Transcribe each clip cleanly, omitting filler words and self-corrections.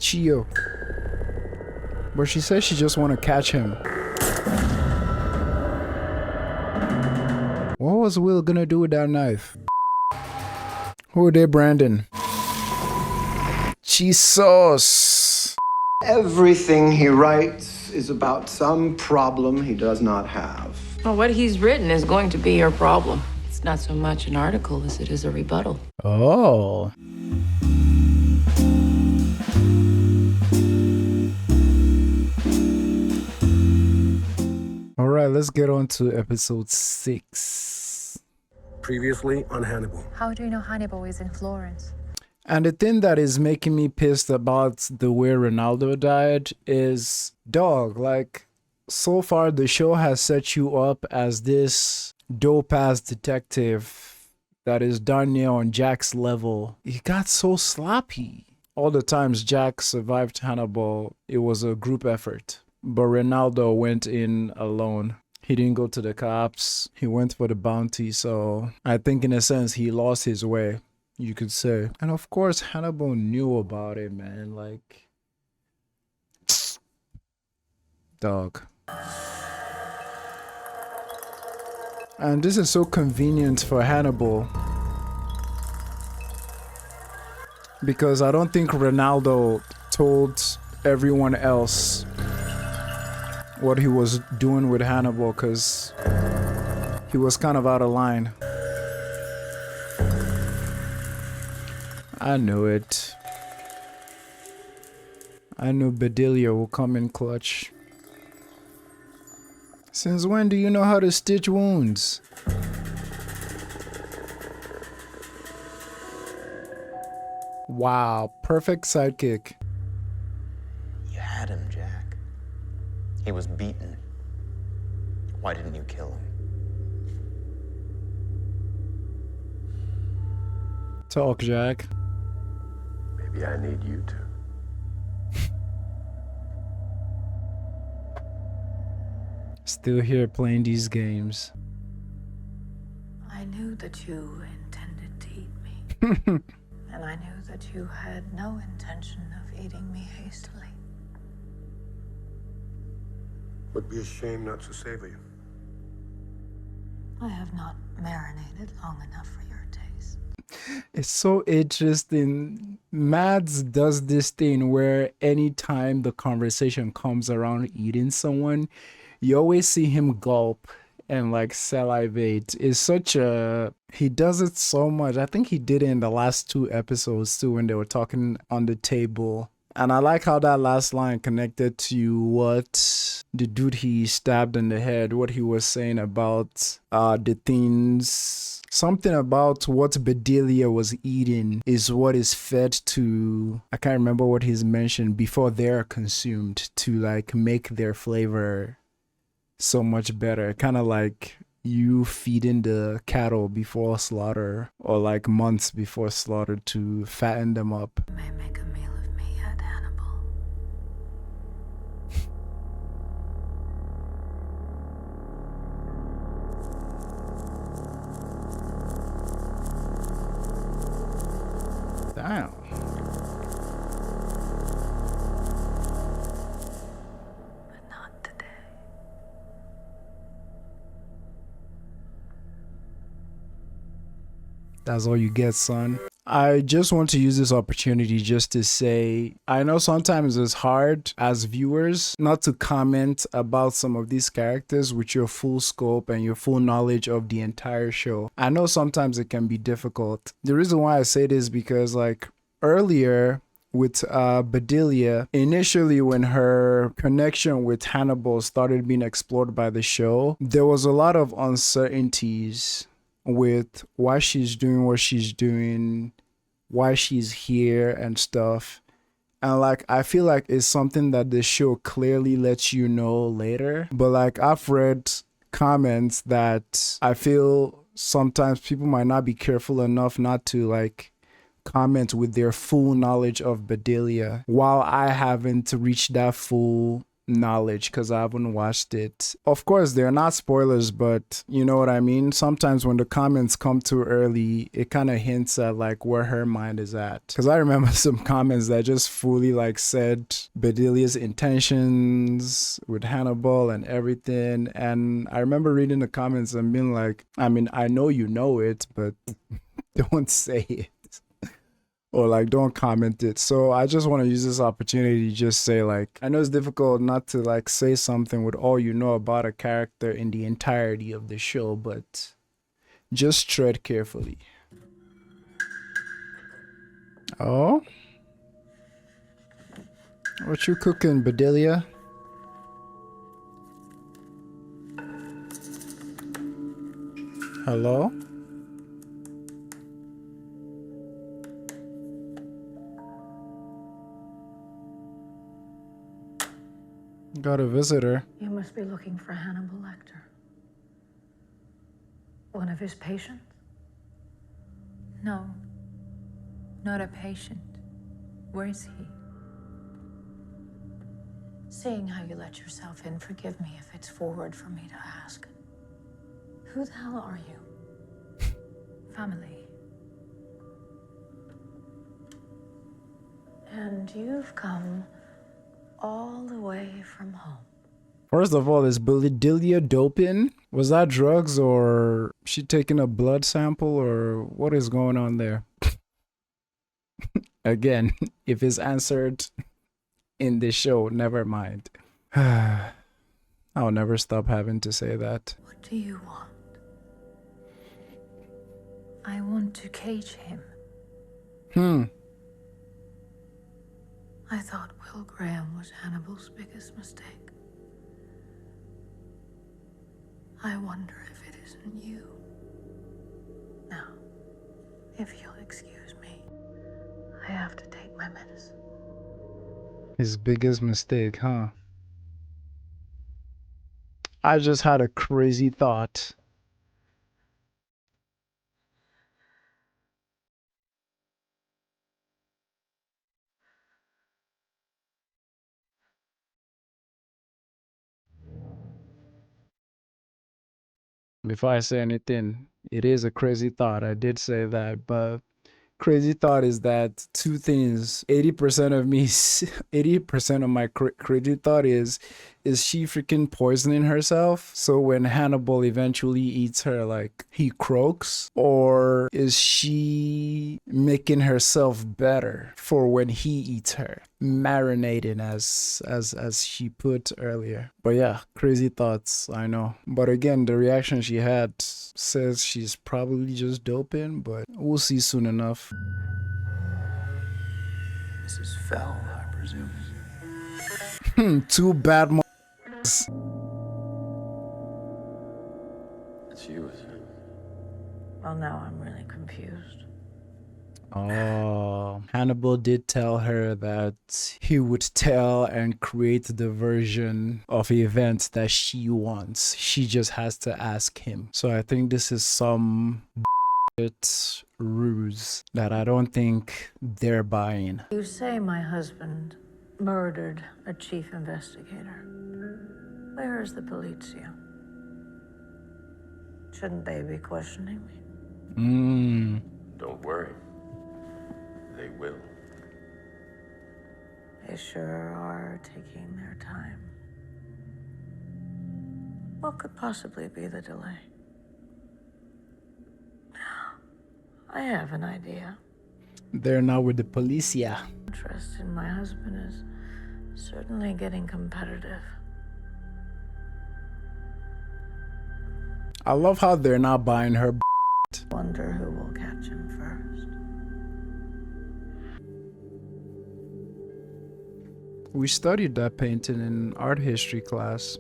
cuchillo. But she says she just want to catch him. What was Will gonna do with that knife? Who are they, Brandon? Jesus. Everything he writes is about some problem he does not have. Well, what he's written is going to be your problem. It's not so much an article as it is a rebuttal. Oh. All right, let's get on to episode 6. Previously on Hannibal. How do you know Hannibal is in Florence? And the thing that is making me pissed about the way Ronaldo died is, dog, like, so far the show has set you up as this dope-ass detective that is darn near on Jack's level. He got so sloppy. All the times Jack survived Hannibal, it was a group effort. But Ronaldo went in alone. He didn't go to the cops. He went for the bounty. So I think in a sense he lost his way, you could say. And of course Hannibal knew about it, man. Like, dog. And this is so convenient for Hannibal, because I don't think Ronaldo told everyone else what he was doing with Hannibal, because he was kind of out of line. I knew it. I knew Bedelia will come in clutch. Since when do you know how to stitch wounds? Wow, perfect sidekick. You had him, Jack. He was beaten. Why didn't you kill him? Talk, Jack. Maybe I need you to. Still here playing these games. I knew that you intended to eat me. And I knew that you had no intention of eating me hastily. Would be a shame not to savor you. I have not marinated long enough for your taste. It's so interesting. Mads does this thing where anytime the conversation comes around eating someone, you always see him gulp and like salivate. It's such a... He does it so much. I think he did it in the last 2 episodes too, when they were talking on the table. And I like how that last line connected to what the dude he stabbed in the head, what he was saying about the things. Something about what Bedelia was eating is what is fed to... I can't remember what he's mentioned, before they're consumed, to like make their flavor so much better. Kind of like you feeding the cattle before slaughter, or like months before slaughter, to fatten them up. You may make a meal of me yet, Hannibal. Damn. But not today. That's all you get, son. I just want to use this opportunity just to say, I know sometimes it's hard as viewers not to comment about some of these characters with your full scope and your full knowledge of the entire show. I know sometimes it can be difficult. The reason why I say this is because, like, earlier with Bedelia, initially when her connection with Hannibal started being explored by the show, there was a lot of uncertainties with why she's doing what she's doing, why she's here and stuff. And like, I feel like it's something that the show clearly lets you know later. But like, I've read comments that I feel sometimes people might not be careful enough not to like comment with their full knowledge of Bedelia, while I haven't reached that full knowledge because I haven't watched it. Of course, they're not spoilers, but you know what I mean? Sometimes when the comments come too early, it kind of hints at like where her mind is at. Because I remember some comments that just fully like said Bedelia's intentions with Hannibal and everything. And I remember reading the comments and being like, I mean, I know you know it, but don't say it. Or like don't comment it. So I just want to use this opportunity to just say like, I know it's difficult not to like say something with all you know about a character in the entirety of the show, but just tread carefully. Oh, what you cooking, Bedelia? Hello? Got a visitor. You must be looking for Hannibal Lector. One of his patients? No, not a patient. Where is he? Seeing how you let yourself in, forgive me if it's forward for me to ask. Who the hell are you? Family. And you've come all the way from home. First of all, is Bedelia doping? Was that drugs or she taking a blood sample or what is going on there? Again, if it's answered in this show, never mind. I'll never stop having to say that. What do you want? I want to cage him. I thought Will Graham was Hannibal's biggest mistake. I wonder if it isn't you. Now, if you'll excuse me, I have to take my medicine. His biggest mistake, huh? I just had a crazy thought. Before I say anything, it is a crazy thought. I did say that, but crazy thought is that two things. 80% of me, 80% of my crazy thought is she freaking poisoning herself? So when Hannibal eventually eats her, like he croaks, or is she making herself better for when he eats her, marinating as she put earlier? But yeah, crazy thoughts, I know. But again, the reaction she had says she's probably just doping, but we'll see soon enough. This is Fell, I presume. Too bad. It's you, isn't it? Well, now I'm really confused. Oh, Hannibal did tell her that he would tell and create the version of events that she wants. She just has to ask him. So I think this is some ruse that I don't think they're buying. You say my husband murdered a chief investigator. Where is the polizia? Shouldn't they be questioning me? Don't worry. They will. They sure are taking their time. What could possibly be the delay? I have an idea. They're now with the policia. Interest in my husband is certainly getting competitive. I love how they're not buying her. Wonder who will catch him first. We studied that painting in art history class.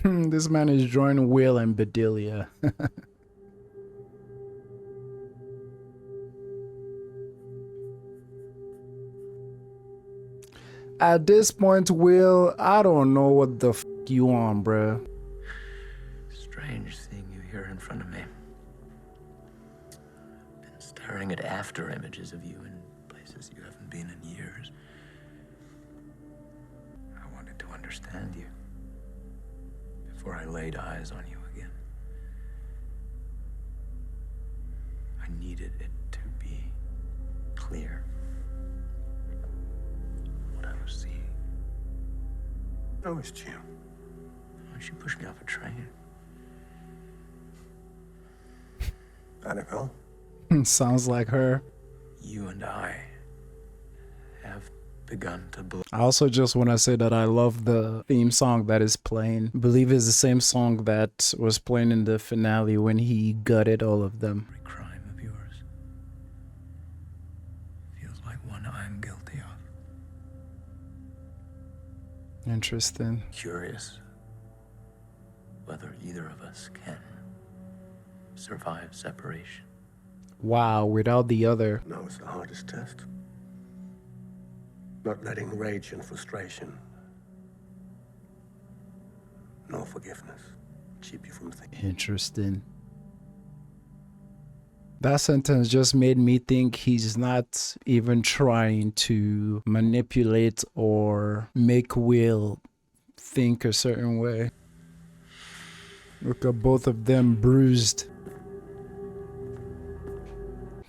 This man is drawing Will and Bedelia. At this point, Will, I don't know what the f you want, bruh. Strange seeing you here in front of me. Been staring at after images of you in places you haven't been in years. understand you before I laid eyes on you again. I needed it to be clear what I was seeing. No, it's Jim. She pushed me off a train. Hannibal? Sounds like her. You and I have begun to believe. I also just want to say that I love the theme song that is playing. I believe it's the same song that was playing in the finale when he gutted all of them. Every crime of yours feels like one I'm guilty of. Interesting. Curious whether either of us can survive separation. Wow, without the other. Now it's the hardest test. Not letting rage and frustration, no forgiveness, keep you from thinking. Interesting. That sentence just made me think he's not even trying to manipulate or make Will think a certain way. Look at both of them bruised.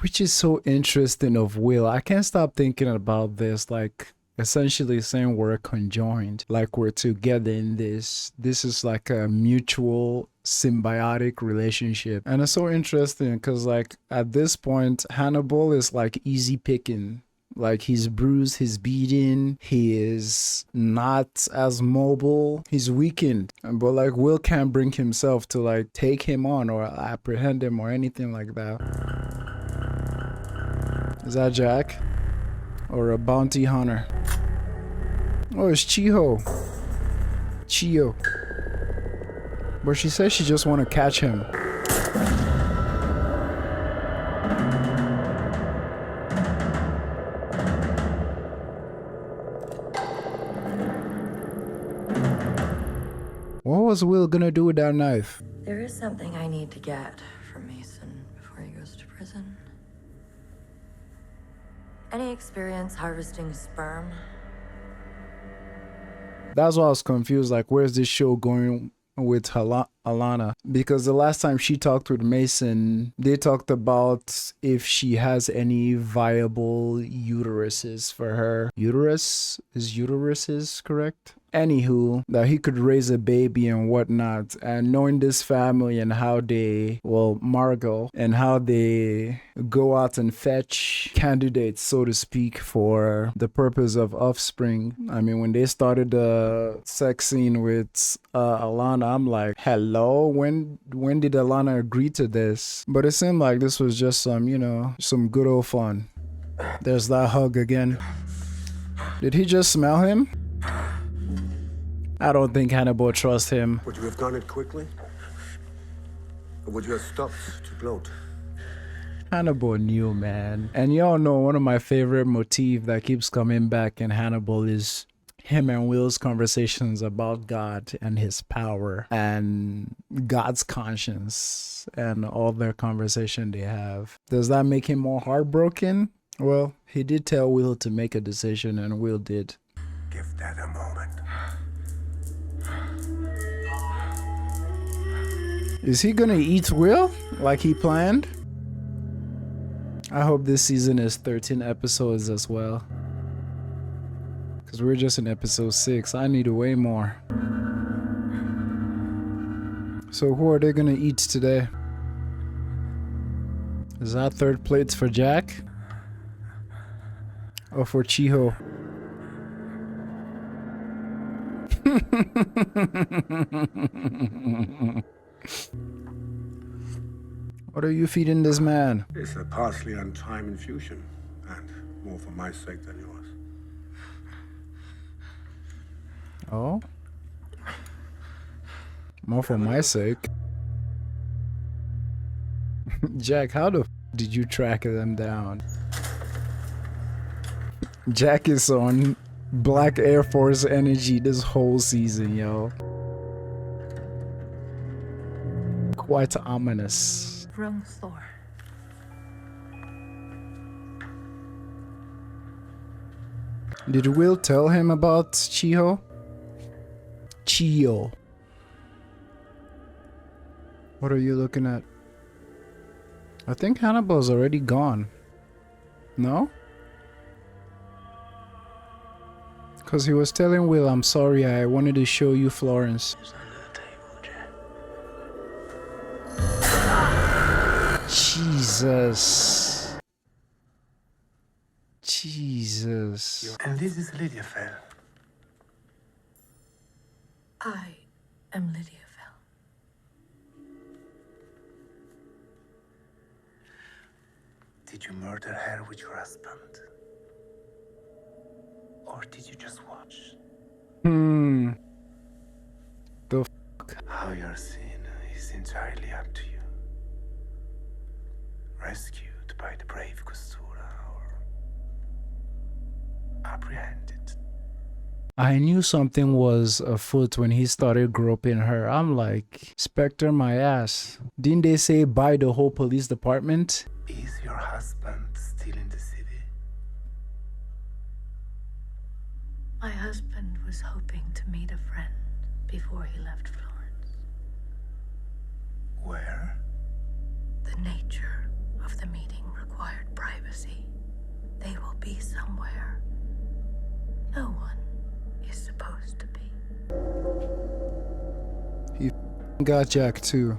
Which is so interesting of Will. I can't stop thinking about this, like essentially saying we're conjoined, like we're together in this. This is like a mutual symbiotic relationship. And it's so interesting because like at this point, Hannibal is like easy picking. Like he's bruised, he's beaten, he is not as mobile, he's weakened. But like Will can't bring himself to like take him on or apprehend him or anything like that. Is that Jack? Or a bounty hunter? Oh, it's Chiho. Chio. But she says she just want to catch him. What was Will gonna do with that knife? There is something I need to get from Mason before he goes to prison. Any experience harvesting sperm? That's why I was confused. Like, where's this show going with Alana? Because the last time she talked with Mason, they talked about if she has any viable uteruses for her. Uteruses correct? Anywho, that he could raise a baby and whatnot. And knowing this family and how they, well, Margot, and how they go out and fetch candidates, so to speak, for the purpose of offspring. I mean, when they started the sex scene with Alana, I'm like, hello? When did Alana agree to this? But it seemed like this was just some, you know, some good old fun. There's that hug again. Did he just smell him? I don't think Hannibal trusts him. Would you have done it quickly? Or would you have stopped to gloat? Hannibal knew, man. And y'all know one of my favorite motifs that keeps coming back in Hannibal is him and Will's conversations about God and his power and God's conscience and all their conversation they have. Does that make him more heartbroken? Well, he did tell Will to make a decision and Will did. Give that a moment. Is he gonna eat Will like he planned? I hope this season is 13 episodes as well. Because we're just in episode 6. I need way more. So who are they gonna eat today? Is that third plates for Jack? Or for Chiho? What are you feeding this man? It's a parsley and thyme infusion, and more for my sake than yours. Oh? More for my sake. Jack, how the did you track them down? Jack is on Black Air Force energy this whole season, yo. Quite ominous. Wrong floor. Did Will tell him about Chiho? Chio. What are you looking at? I think Hannibal's already gone. No? Because he was telling Will, I'm sorry, I wanted to show you Florence. It's under the table, Jack. Jesus. Jesus. And this is Lydia Fell. I am Lydia Fell. Did you murder her with your husband? Or did you just watch? The How you're seen is entirely up to you. Rescued by the brave Costura or apprehended. I knew something was afoot when he started groping her. I'm like, Spectre my ass. Didn't they say by the whole police department? Is your husband still in the city? My husband was hoping to meet a friend before he left Florence. Where? The nature of the meeting required privacy. They will be somewhere no one is supposed to be. He got Jack too.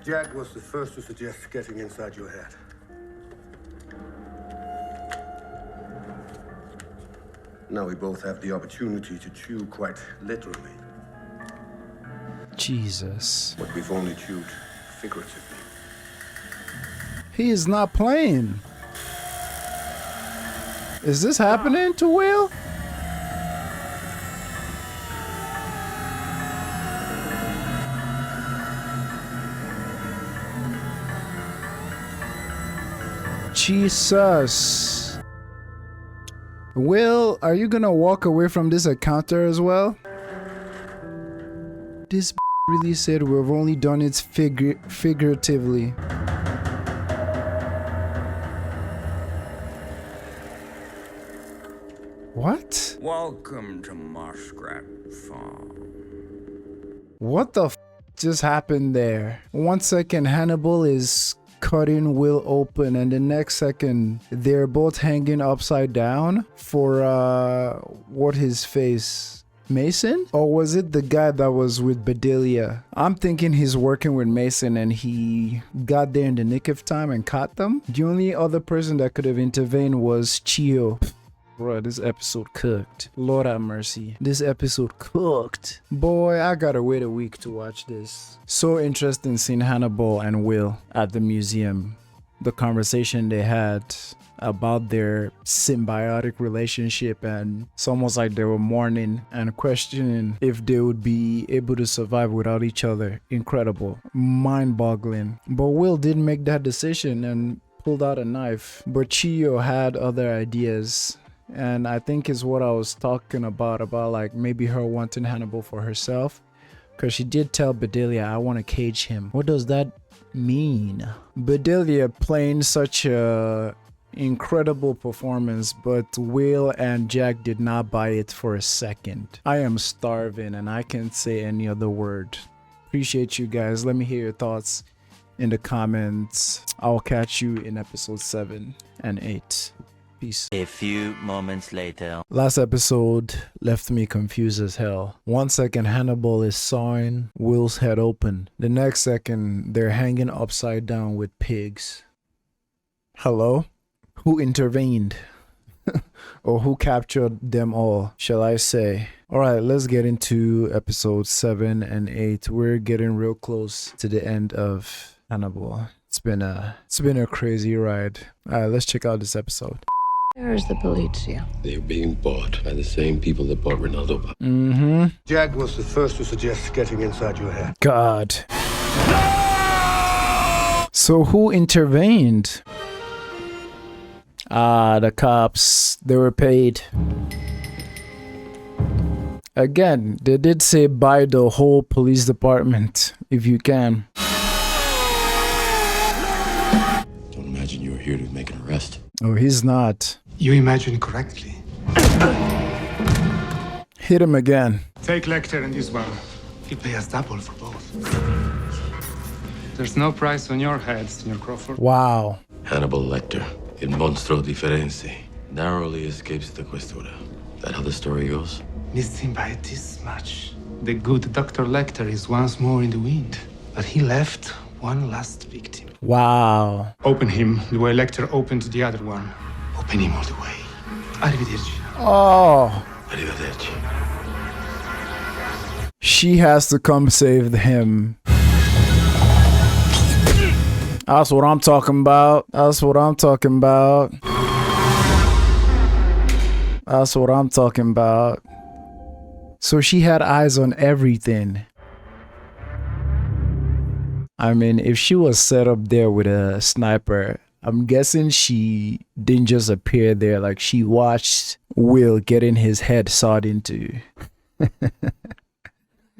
Jack was the first to suggest getting inside your head. Now we both have the opportunity to chew quite literally. Jesus. But we've only chewed figuratively. He is not playing. Is this happening to Will? Jesus. Will, are you gonna walk away from this encounter as well? This really said we've only done it figuratively. What? Welcome to Muskrat Farm. What the just happened there? 1 second Hannibal is cutting Will open, and the next second they're both hanging upside down for what, his face, Mason? Or was it the guy that was with Bedelia? I'm thinking he's working with Mason and he got there in the nick of time and caught them. The only other person that could have intervened was Chio. Bro, this episode cooked. Lord have mercy. This episode cooked. Boy, I gotta wait a week to watch this. So interesting seeing Hannibal and Will at the museum. The conversation they had about their symbiotic relationship, and it's almost like they were mourning and questioning if they would be able to survive without each other. Incredible. Mind-boggling. But Will did make that decision and pulled out a knife. But Chio had other ideas. And I think is what I was talking about like maybe her wanting Hannibal for herself, because she did tell Bedelia, I want to cage him. What does that mean? Bedelia playing such a incredible performance, but Will and Jack did not buy it for a second. I am starving and I can't say any other word. Appreciate you guys. Let me hear your thoughts in the comments. I'll catch you in episode 7 and 8. Peace. A few moments later. Last episode left me confused as hell. 1 second Hannibal is sawing Will's head open. The next second they're hanging upside down with pigs. Hello? Who intervened? Or who captured them all, shall I say? Alright, let's get into episode 7 and 8. We're getting real close to the end of Hannibal. It's been a crazy ride. Alright, let's check out this episode. There's the Polizia. They're being bought by the same people that bought Ronaldo. Jack was the first to suggest getting inside your head. God. So who intervened? The cops. They were paid. Again, they did say buy the whole police department if you can. Don't imagine you were here to make an arrest. Oh, he's not. You imagine correctly. Hit him again. Take Lecter and this one. He'll pay us double for both. There's no price on your head, Senor Crawford. Wow. Hannibal Lector, il monstro differenzi, narrowly escapes the questura. That how the story goes? Missing by this much. The good Dr. Lecter is once more in the wind, but he left one last victim. Wow. Open him the way Lecter opened the other one. Open him all the way. Arrivederci. Oh. Arrivederci. She has to come save him. That's what I'm talking about. That's what I'm talking about. That's what I'm talking about. So she had eyes on everything. I mean, if she was set up there with a sniper, I'm guessing she didn't just appear there. Like, she watched Will getting his head sawed into.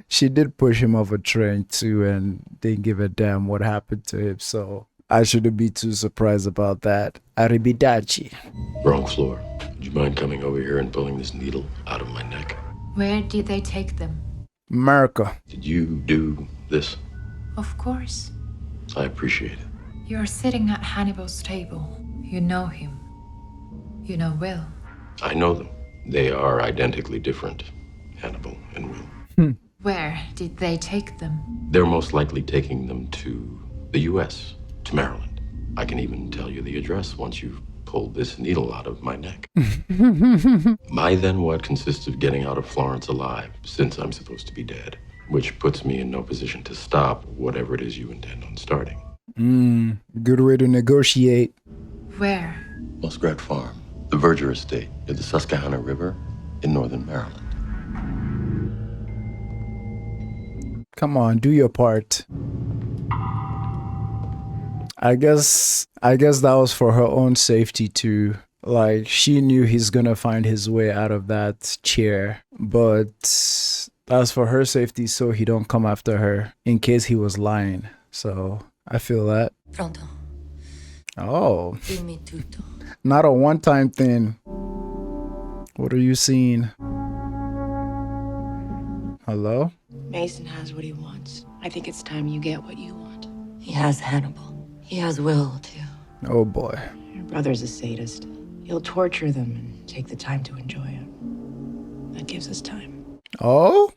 She did push him off a train too and didn't give a damn what happened to him. So I shouldn't be too surprised about that. Arrivederci. Wrong floor. Would you mind coming over here and pulling this needle out of my neck? Where did they take them? America. Did you do this? Of course. I appreciate it. You're sitting at Hannibal's table. You know him. You know Will. I know them. They are identically different, Hannibal and Will. Where did they take them? They're most likely taking them to the U.S., to Maryland. I can even tell you the address once you've pulled this needle out of my neck. My then what consists of getting out of Florence alive, since I'm supposed to be dead, which puts me in no position to stop whatever it is you intend on starting. Good way to negotiate. Where? Muskrat Farm, the Verger Estate, near the Susquehanna River in northern Maryland. Come on, do your part. I guess that was for her own safety too. Like, she knew he's gonna find his way out of that chair, but that's for her safety so he don't come after her in case he was lying. So I feel that. Pronto. Oh, Dimmi tutto. not a one-time thing. What are you seeing? Hello? Mason has what he wants. I think it's time you get what you want. He has Hannibal. He has Will, too. Oh boy. Your brother's a sadist. He'll torture them and take the time to enjoy it. That gives us time. Oh?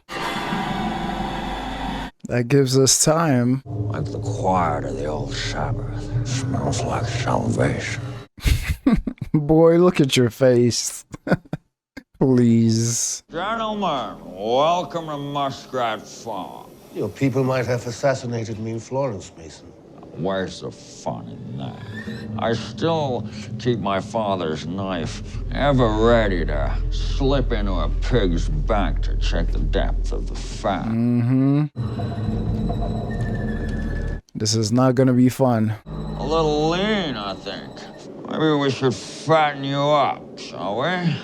That gives us time. Like the quiet of the old Sabbath. Smells like salvation. Boy, look at your face. Please. Gentlemen, welcome to Muskrat Farm. Your people might have assassinated me in Florence, Mason. Where's the fun in that? I still keep my father's knife ever ready to slip into a pig's back to check the depth of the fat. This is not gonna be fun. A little lean, I think. Maybe we should fatten you up, shall we?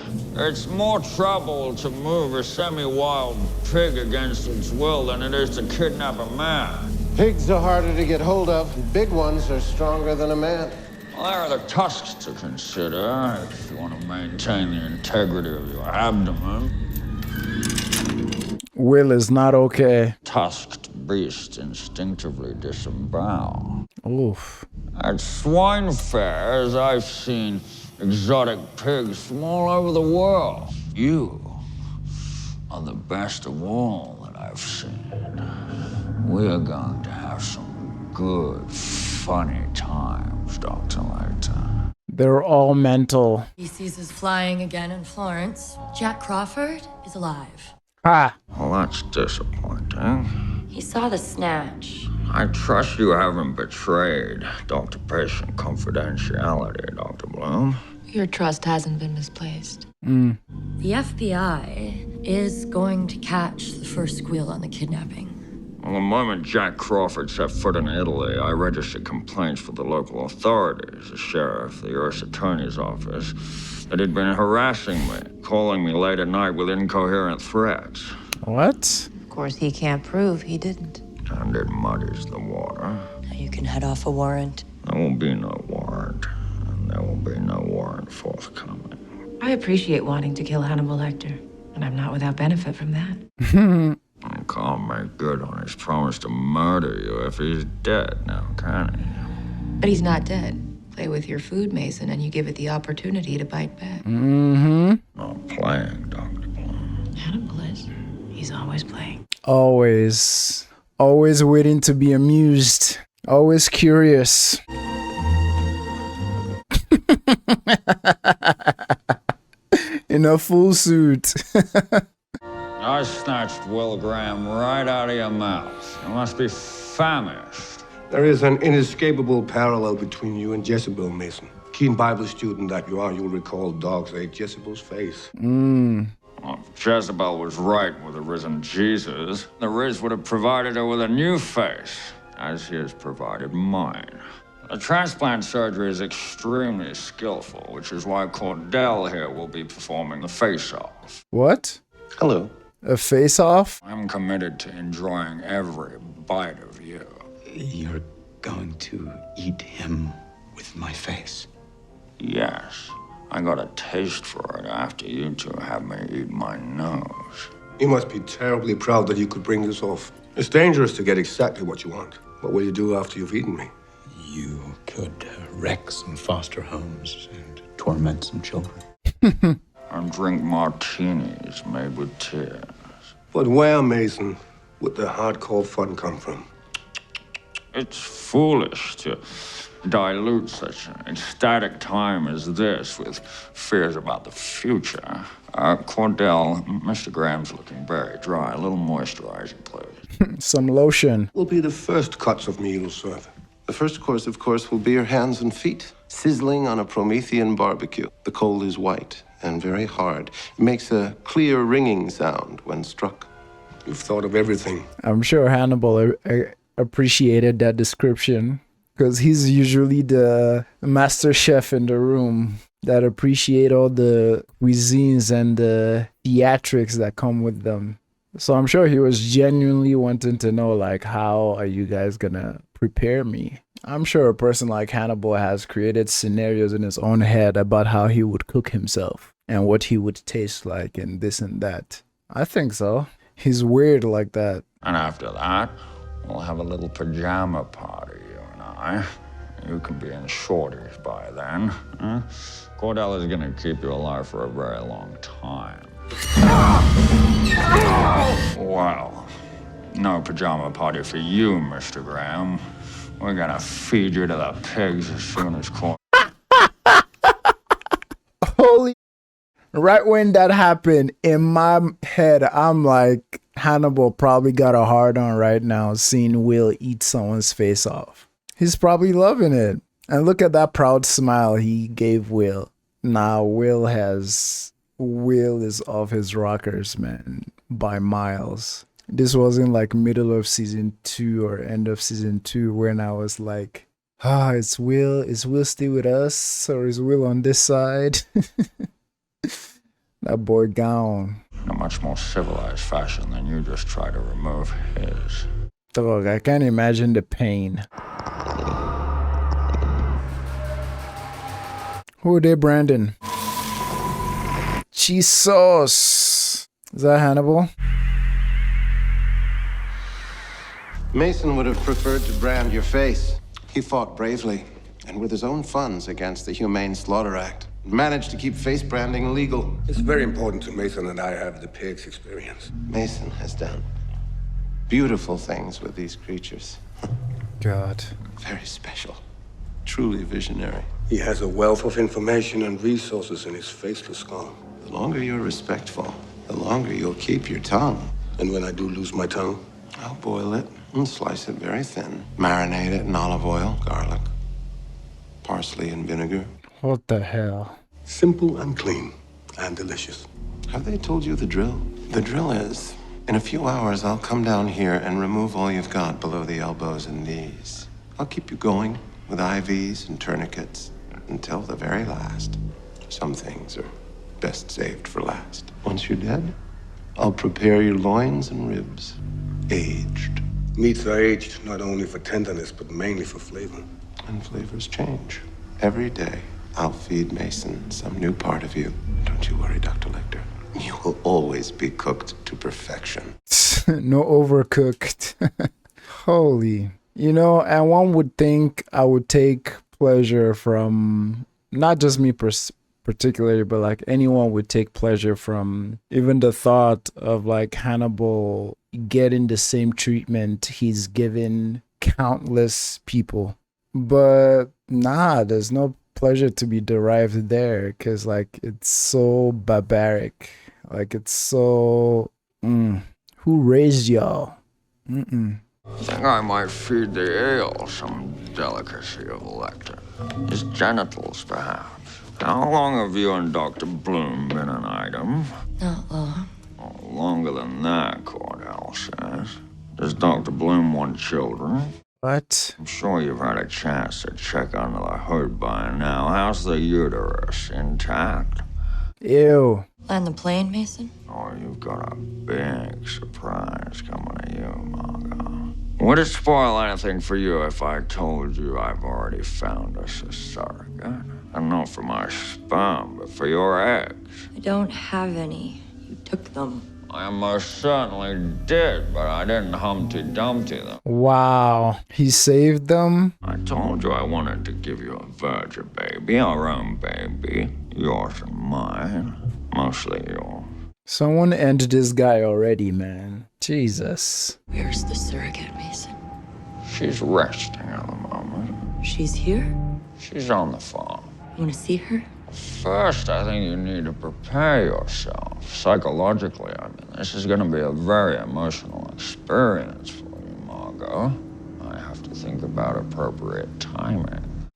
It's more trouble to move a semi-wild pig against its will than it is to kidnap a man. Pigs are harder to get hold of. Big ones are stronger than a man. Well, there are the tusks to consider if you want to maintain the integrity of your abdomen. Will is not okay. Tusked beasts instinctively disembowel. Oof. At swine fairs, I've seen exotic pigs from all over the world. You are the best of all that I've seen. We are going to have some good, funny times, Dr. Lector. They're all mental. He sees us flying again in Florence. Jack Crawford is alive. Ha! Well, that's disappointing. He saw the snatch. I trust you haven't betrayed doctor-patient confidentiality, Dr. Bloom. Your trust hasn't been misplaced. Mm. The FBI is going to catch the first squeal on the kidnapping. Well, the moment Jack Crawford set foot in Italy, I registered complaints with the local authorities, the sheriff, the U.S. Attorney's Office, that he'd been harassing me, calling me late at night with incoherent threats. What? Of course, he can't prove he didn't. And it muddies the water. Now you can head off a warrant. There will be no warrant, and there will be no warrant forthcoming. I appreciate wanting to kill Hannibal Lecter. And I'm not without benefit from that. He can't make good on his promise to murder you if he's dead now, can he? But he's not dead. Play with your food, Mason, and you give it the opportunity to bite back. Not playing, Dr. Bloom. Hannibal is. He's always playing. Always. Always waiting to be amused. Always curious. In a full suit. I snatched Will Graham right out of your mouth. You must be famished. There is an inescapable parallel between you and Jezebel, Mason. Keen Bible student that you are, you'll recall dogs ate Jezebel's face. Well, if Jezebel was right with the risen Jesus, the Riz would have provided her with a new face, as he has provided mine. The transplant surgery is extremely skillful, which is why Cordell here will be performing the face-off. What? Hello. A face-off? I'm committed to enjoying every bite of you. You're going to eat him with my face? Yes. I got a taste for it after you two had me eat my nose. You must be terribly proud that you could bring this off. It's dangerous to get exactly what you want. What will you do after you've eaten me? You could wreck some foster homes and torment some children. And drink martinis made with tears. But where, Mason, would the hardcore fun come from? It's foolish to dilute such an ecstatic time as this with fears about the future. Cordell, Mr. Graham's looking very dry. A little moisturizing, please. Some lotion. Will be the first cuts of me you'll serve. The first course, of course, will be your hands and feet, sizzling on a Promethean barbecue. The coal is white and very hard. It makes a clear ringing sound when struck. You've thought of everything. I'm sure Hannibal appreciated that description, because he's usually the master chef in the room that appreciate all the cuisines and the theatrics that come with them. So I'm sure he was genuinely wanting to know, like, how are you guys gonna prepare me? I'm sure a person like Hannibal has created scenarios in his own head about how he would cook himself and what he would taste like and this and that. I think so. He's weird like that. And after that, we'll have a little pajama party, you and I. You can be in shorties by then. Cordell is gonna keep you alive for a very long time. Well, no pajama party for you, Mr. Graham. We're gonna feed you to the pigs as soon as Holy. Right when that happened, in my head, I'm like, Hannibal probably got a hard on right now seeing Will eat someone's face off. He's probably loving it. And look at that proud smile he gave Will. Now Will is off his rockers, man, by miles. This wasn't like middle of season 2 or end of season 2 when I was like, is Will still with us, or is Will on this side? That boy gone. in a much more civilized fashion than you just try to remove his. Dog, I can't imagine the pain. Who are they, Brandon? Cheese sauce. Is that Hannibal? Mason would have preferred to brand your face. He fought bravely and with his own funds against the Humane Slaughter Act. Managed to keep face branding legal. It's very important to Mason and I have the pig's experience. Mason has done beautiful things with these creatures. God. Very special. Truly visionary. He has a wealth of information and resources in his faceless skull. The longer you're respectful, the longer you'll keep your tongue. And when I do lose my tongue? I'll boil it and slice it very thin. Marinate it in olive oil, garlic, parsley, and vinegar. What the hell? Simple and clean and delicious. Have they told you the drill? The drill is, in a few hours, I'll come down here and remove all you've got below the elbows and knees. I'll keep you going with IVs and tourniquets until the very last. Some things are best saved for last. Once you're dead, I'll prepare your loins and ribs, aged. Meats are aged not only for tenderness, but mainly for flavor. And flavors change. Every day, I'll feed Mason some new part of you. Don't you worry, Dr. Lector. You will always be cooked to perfection. No overcooked. Holy. You know, and one would think I would take pleasure from, not just me particularly, but like anyone would take pleasure from even the thought of like Hannibal getting the same treatment he's given countless people. But nah, there's no pleasure to be derived there, because like it's so barbaric. Like it's so who raised y'all? Think I might feed the ale some delicacy of Lector. His genitals, perhaps. How long have you and Dr. Bloom been an item? Not long. Oh, longer than that, Cordell says. Does Dr. Bloom want children? What? I'm sure you've had a chance to check under the hood by now. How's the uterus? Intact? Ew. Land the plane, Mason? Oh, you've got a big surprise coming to you, Margot. Would it spoil anything for you if I told you I've already found us a surrogate? And not for my sperm, but for your eggs. I don't have any. You took them. I most certainly did, but I didn't Humpty Dumpty them. Wow. He saved them? I told you I wanted to give you a virgin baby, our own baby. Yours and mine. Mostly yours. Someone end this guy already, man. Jesus. Where's the surrogate, Mason? She's resting at the moment. She's here? She's on the farm. You want to see her? First, I think you need to prepare yourself. Psychologically, I mean, this is going to be a very emotional experience for you, Margot. I have to think about appropriate timing.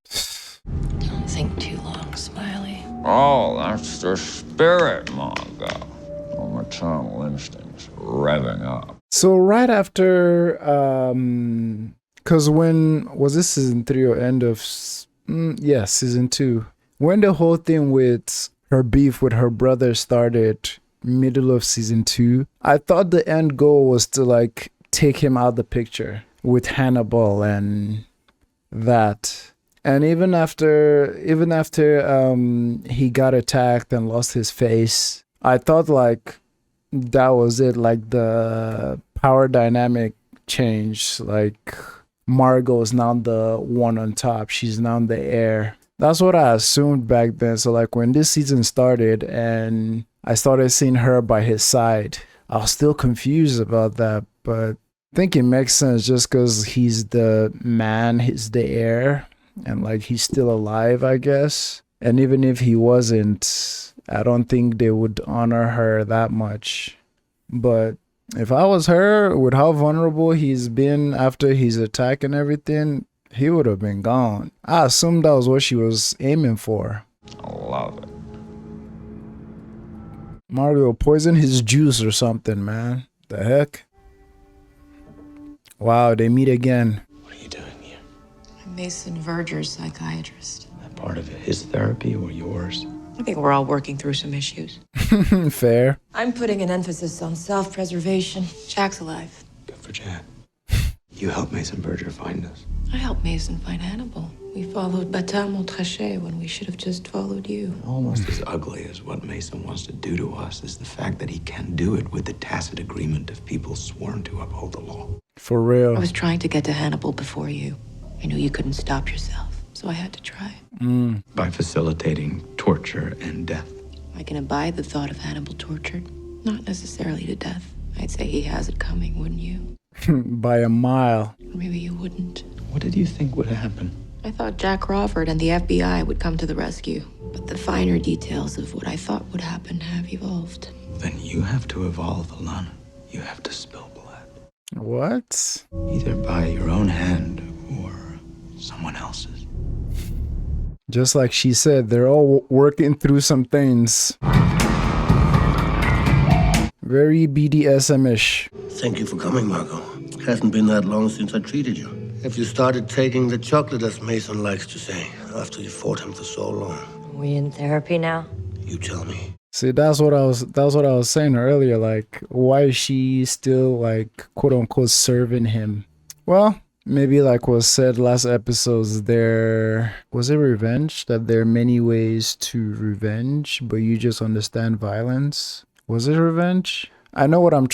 Don't think too long, Smiley. Oh, that's the spirit, Margot. Your maternal instincts revving up. So right after, because when, was this season 3 or end of, yeah, season 2. When the whole thing with her beef with her brother started, middle of season 2, I thought the end goal was to like take him out of the picture with Hannibal and that. And even after he got attacked and lost his face, I thought like that was it, like the power dynamic changed. Like Margot's now the one on top. She's now in the air. That's what I assumed back then. So like when this season started and I started seeing her by his side, I was still confused about that. But I think it makes sense just because he's the man, he's the heir, and like he's still alive, I guess. And even if he wasn't, I don't think they would honor her that much. But if I was her, with how vulnerable he's been after his attack and everything, he would have been gone. I assumed that was what she was aiming for. I love it. Mario poisoned his juice or something, man. The heck? Wow, they meet again. What are you doing here? I'm Mason Verger's psychiatrist. That part of his therapy or yours? I think we're all working through some issues. Fair. I'm putting an emphasis on self-preservation. Jack's alive. Good for Jack. You helped Mason Verger find us. I helped Mason find Hannibal. We followed Bata Montrachet when we should have just followed you. Almost as ugly as what Mason wants to do to us is the fact that he can do it with the tacit agreement of people sworn to uphold the law. For real. I was trying to get to Hannibal before you. I knew you couldn't stop yourself, so I had to try. By facilitating torture and death. I can abide the thought of Hannibal tortured. Not necessarily to death. I'd say he has it coming, wouldn't you? By a mile. Or maybe you wouldn't. What did you think would happen? I thought Jack Crawford and the FBI would come to the rescue. But the finer details of what I thought would happen have evolved. Then you have to evolve, Alana. You have to spill blood. What? Either by your own hand or someone else's. Just like she said, they're all working through some things. Very BDSM-ish. Thank you for coming, Margot. Hasn't been that long since I treated you. Have you started taking the chocolate, as Mason likes to say, after you fought him for so long? Are we in therapy now? You tell me. See, that's what I was saying earlier. Like, why is she still like quote unquote serving him? Well, maybe like was said last episodes, was it revenge? That there are many ways to revenge, but you just understand violence. Was it revenge? I know what I'm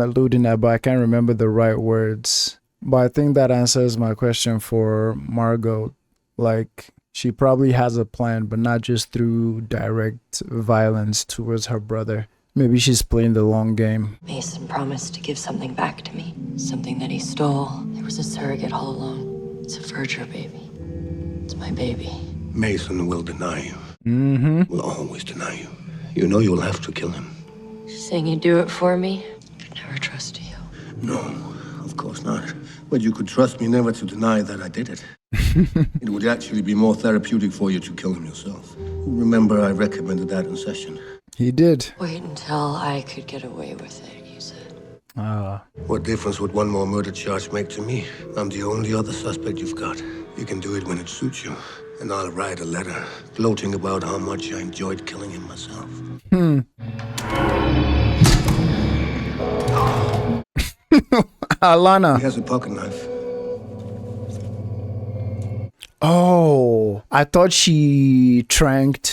alluding at, but I can't remember the right words. But I think that answers my question for Margot. Like, she probably has a plan, but not just through direct violence towards her brother. Maybe she's playing the long game. Mason promised to give something back to me. Something that he stole. There was a surrogate all along. It's a Verger baby. It's my baby. Mason will deny you. Mm-hmm. Will always deny you. You know you'll have to kill him. Saying you'd do it for me? I'd never trust you. No, of course not. But you could trust me never to deny that I did it. It would actually be more therapeutic for you to kill him yourself. Remember, I recommended that in session. He did. Wait until I could get away with it, you said. What difference would one more murder charge make to me? I'm the only other suspect you've got. You can do it when it suits you. And I'll write a letter gloating about how much I enjoyed killing him myself. Alana. He has a pocket knife. Oh, I thought she shot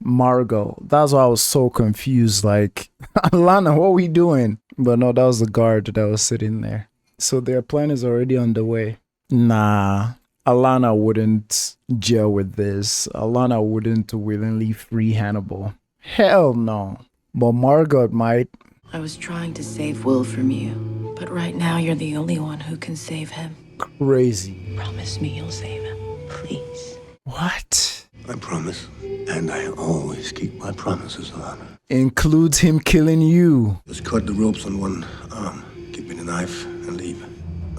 Margot. That's why I was so confused. Like, Alana, what are we doing? But no, that was the guard that was sitting there. So their plan is already underway. Nah, Alana wouldn't gel with this. Alana wouldn't willingly free Hannibal. Hell no. But Margot might. I was trying to save Will from you, but right now you're the only one who can save him. Crazy. Promise me you'll save him, please. What? I promise. And I always keep my promises, Alana. Includes him killing you. Just cut the ropes on one arm, keep me the knife, and leave.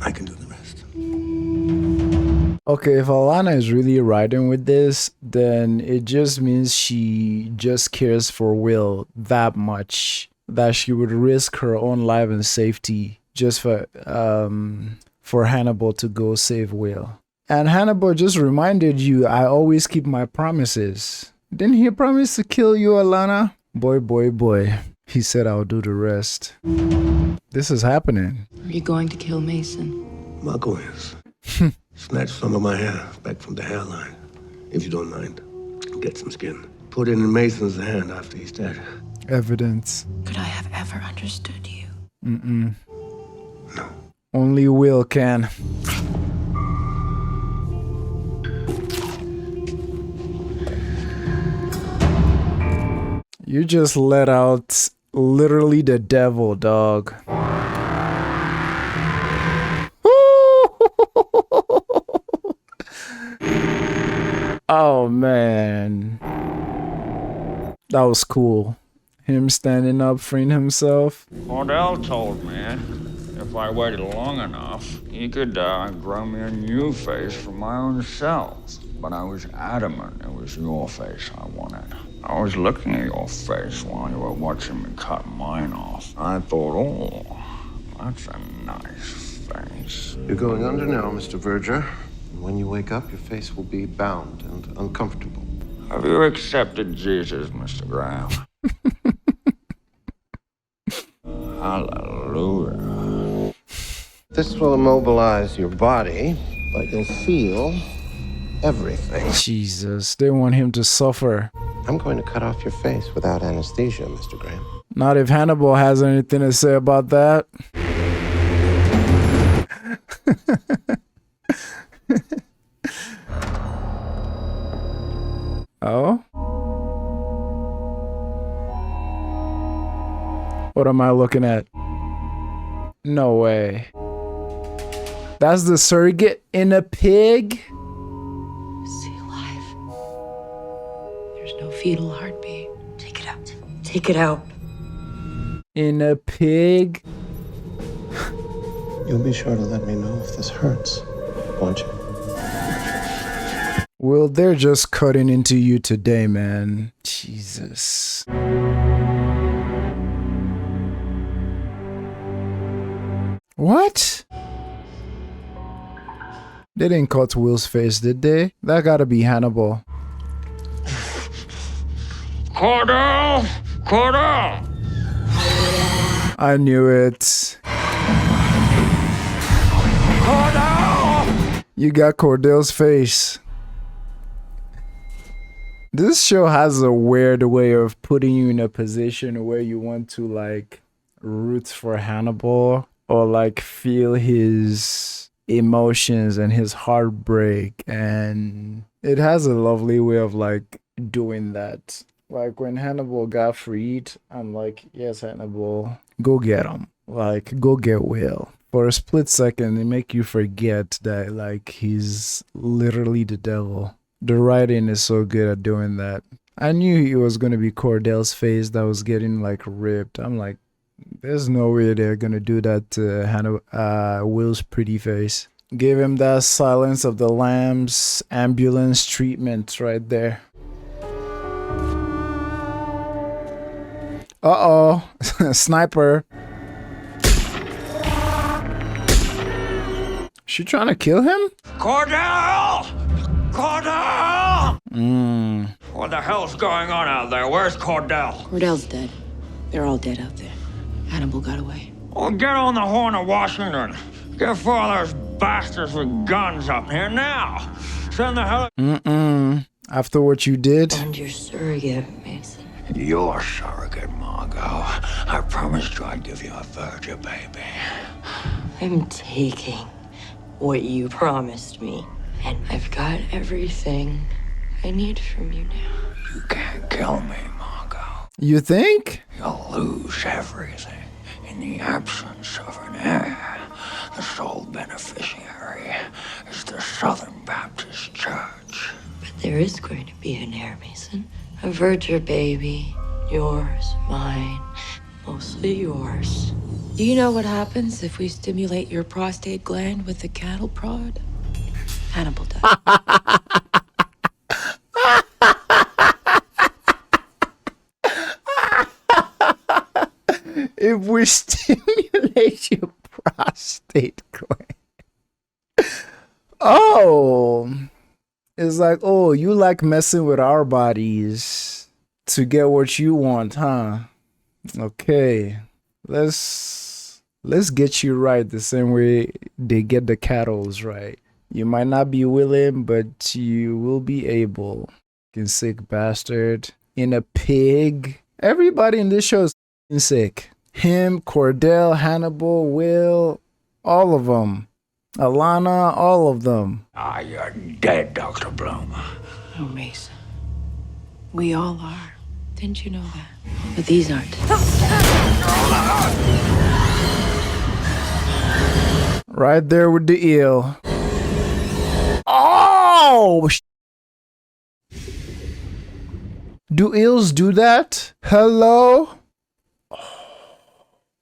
I can do the rest. Okay, if Alana is really riding with this, then it just means she just cares for Will that much that she would risk her own life and safety just for Hannibal to go save Will. And Hannibal just reminded you, I always keep my promises. Didn't he promise to kill you, Alana? Boy. He said I'll do the rest. This is happening. Are you going to kill Mason? Margot is. Snatch some of my hair back from the hairline, if you don't mind. Get some skin. Put it in Mason's hand after he's dead. Evidence. Could I have ever understood you? No. Only Will can. You just let out literally the devil, dog. Oh man, that was cool. Him standing up, freeing himself. Cordell told me if I waited long enough, he could grow me a new face for my own self. But I was adamant it was your face I wanted. I was looking at your face while you were watching me cut mine off. I thought, oh, that's a nice face. You're going under now, Mr. Verger. When you wake up, your face will be bound and uncomfortable. Have you accepted Jesus, Mr. Graham? Hallelujah. This will immobilize your body, but you'll feel everything. Jesus, they want him to suffer. I'm going to cut off your face without anesthesia, Mr. Graham. Not if Hannibal has anything to say about that. Oh? What am I looking at? No way. That's the surrogate in a pig? Is he alive? There's no fetal heartbeat. Take it out. Take it out. In a pig? You'll be sure to let me know if this hurts, won't you? Well, they're just cutting into you today, man. Jesus. What? They didn't cut Will's face, did they? That gotta be Hannibal. Cordell! Cordell! I knew it. Cordell! You got Cordell's face. This show has a weird way of putting you in a position where you want to like root for Hannibal or like feel his emotions and his heartbreak, and it has a lovely way of like doing that. Like when Hannibal got freed, I'm like, yes, Hannibal, go get him. Like, go get Will. For a split second, it make you forget that like he's literally the devil. The writing is so good at doing that. I knew it was gonna be Cordell's face that was getting like ripped. I'm like, there's no way they're gonna do that to Will's pretty face. Give him that Silence of the Lambs ambulance treatment right there. Uh-oh. Sniper. She trying to kill him? Cordell! Cordell! Mm. What the hell's going on out there? Where's Cordell? Cordell's dead. They're all dead out there. Hannibal got away. Well, get on the horn of Washington. Get four of those bastards with guns up here now. Send the hell... Mm-mm. After what you did? And your surrogate, Mason. Your surrogate, Margot. I promised you I'd give you a virgin baby. I'm taking what you promised me. And I've got everything I need from you now. You can't kill me, Margot. You think? You'll lose everything in the absence of an heir. The sole beneficiary is the Southern Baptist Church. But there is going to be an heir, Mason. A virgin baby. Yours, mine, mostly yours. Do you know what happens if we stimulate your prostate gland with a cattle prod? Hannibal died. If we stimulate your prostate gland. Oh. It's like, oh, you like messing with our bodies to get what you want, huh? Okay. Let's get you right the same way they get the cattles right. You might not be willing, but you will be able. Fucking sick bastard. In a pig. Everybody in this show is sick. Him, Cordell, Hannibal, Will, all of them. Alana, all of them. Ah, you're dead, Dr. Bloom. Oh, Mason. We all are. Didn't you know that? But these aren't. Right there with the eel. Oh! Do eels do that? Hello?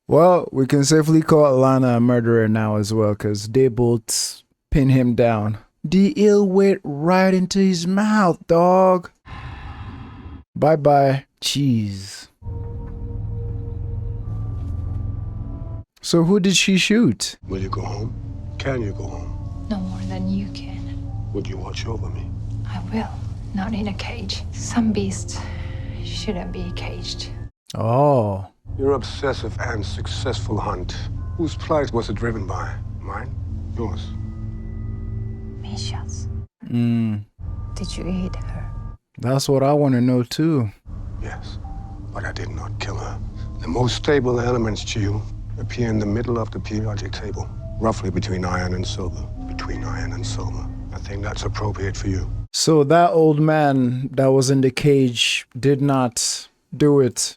Well, we can safely call Alana a murderer now as well, because they both pin him down. The eel went right into his mouth, dog. Bye-bye. Jeez. So who did she shoot? Will you go home? Can you go home? No more than you can. Would you watch over me? I will. Not in a cage. Some beasts shouldn't be caged. Oh. Your obsessive and successful hunt. Whose plight was it driven by? Mine? Yours? Misha's. Did you eat her? That's what I want to know too. Yes, but I did not kill her. The most stable elements to you appear in the middle of the periodic table, roughly between iron and silver. Between iron and silver. I think that's appropriate for you. So that old man that was in the cage did not do it.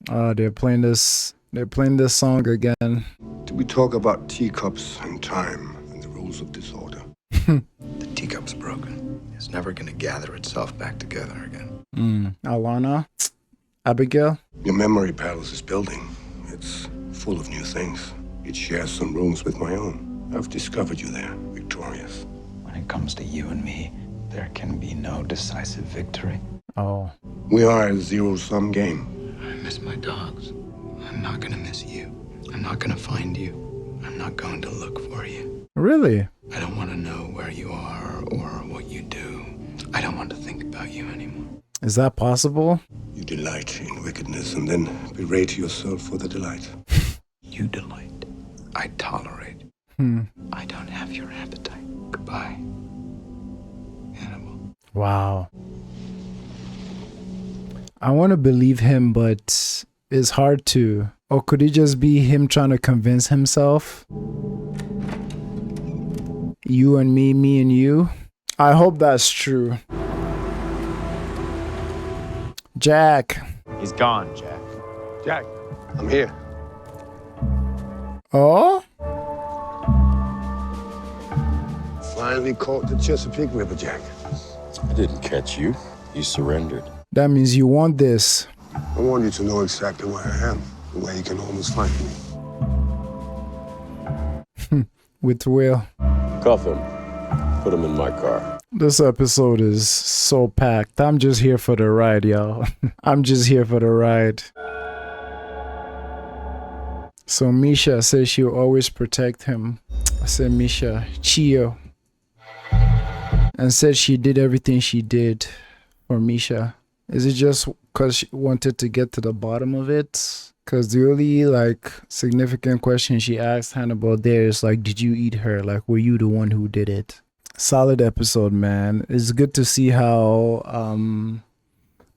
They're playing this song again. Do we talk about teacups and time and the rules of disorder? The teacup's broken. It's never gonna gather itself back together again. Alana? Abigail? Your memory palace is building. It's full of new things. It shares some rooms with my own. I've discovered you there, victorious. When it comes to you and me, there can be no decisive victory. Oh. We are a zero-sum game. I miss my dogs. I'm not gonna miss you. I'm not gonna find you. I'm not going to look for you. Really? I don't want to know where you are or what you do. I don't want to think about you anymore. Is that possible? You delight in wickedness and then berate yourself for the delight. You delight. I tolerate. I don't have your appetite. Goodbye, Hannibal. Wow. I want to believe him, but it's hard to. Or could it just be him trying to convince himself? You and me and you? I hope that's true. Jack. He's gone, Jack. Jack, I'm here. Oh? Finally caught the Chesapeake River, Jack. I didn't catch you. You surrendered. That means you want this. I want you to know exactly where I am and where you can always find me. With Will. Cuff him. Put him in my car. This episode is so packed. I'm just here for the ride, y'all. I'm just here for the ride. So Misha says she'll always protect him. I said, Misha, Chio. And said she did everything she did for Misha. Is it just because she wanted to get to the bottom of it? Because the only significant question she asked Hannibal there is did you eat her? Were you the one who did it? Solid episode, man. It's good to see how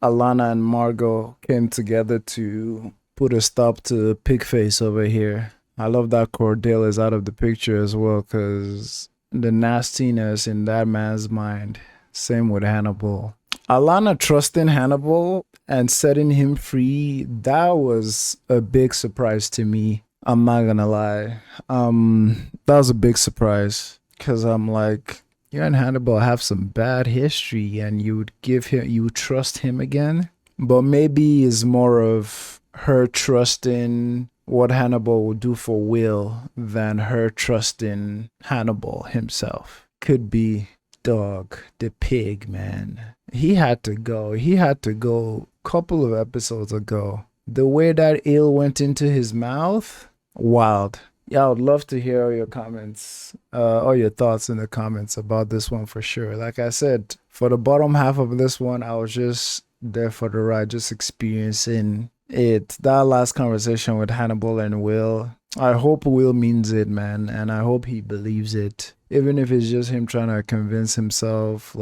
Alana and Margot came together to put a stop to Pigface over here. I love that Cordell is out of the picture as well, because the nastiness in that man's mind. Same with Hannibal. Alana trusting Hannibal and setting him free, that was a big surprise to me. I'm not gonna lie. That was a big surprise, because I'm like, you and Hannibal have some bad history and you would trust him again. But maybe it's more of her trusting what Hannibal would do for Will than her trusting Hannibal himself. Could be. Dog, the pig, man. He had to go. He had to go a couple of episodes ago. The way that eel went into his mouth, wild. Yeah, I would love to hear all your comments, all your thoughts in the comments about this one for sure. Like I said, for the bottom half of this one, I was just there for the ride, just experiencing it. That last conversation with Hannibal and Will, I hope Will means it, man, and I hope he believes it. Even if it's just him trying to convince himself,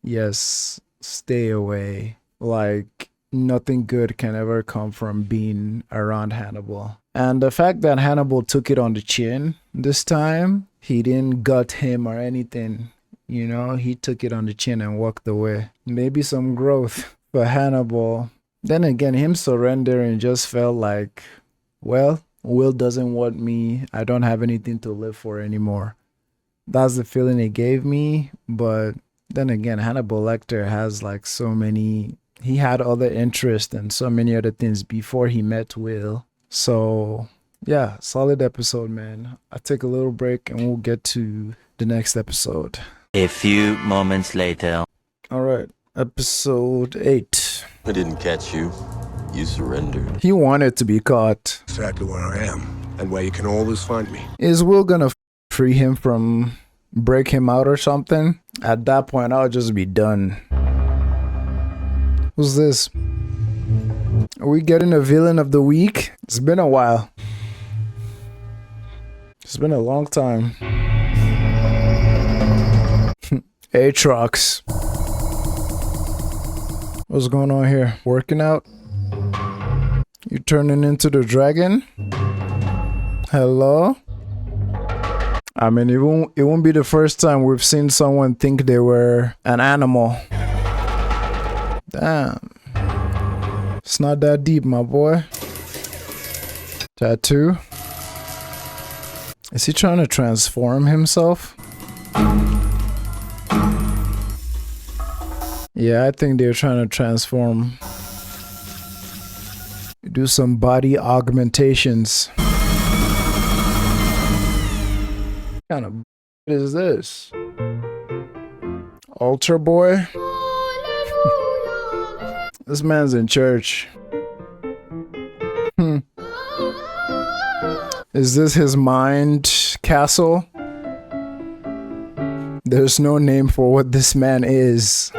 yes, stay away. Nothing good can ever come from being around Hannibal. And the fact that Hannibal took it on the chin this time, he didn't gut him or anything. You know, he took it on the chin and walked away. Maybe some growth for Hannibal. Then again, him surrendering just felt like, well, Will doesn't want me. I don't have anything to live for anymore. That's the feeling it gave me. But then again, Hannibal Lecter has so many, he had other interests and so many other things before he met Will. So yeah, solid episode, man. I'll take a little break and we'll get to the next episode. A few moments later. All right, episode 8. I didn't catch you. You surrendered. He wanted to be caught. Exactly where I am and where you can always find me. Is Will gonna free him from break him out or something? At that point, I'll just be done. Who's this? Are we getting a villain of the week? It's been a while. It's been a long time. Aatrox. What's going on here? Working out? You turning into the dragon? Hello? I mean, it won't be the first time we've seen someone think they were an animal. Damn. It's not that deep, my boy. Tattoo. Is he trying to transform himself? Yeah, I think they're trying to transform. Do some body augmentations. What kind of is this? Altar boy? This man's in church. Is this his mind castle? There's no name for what this man is.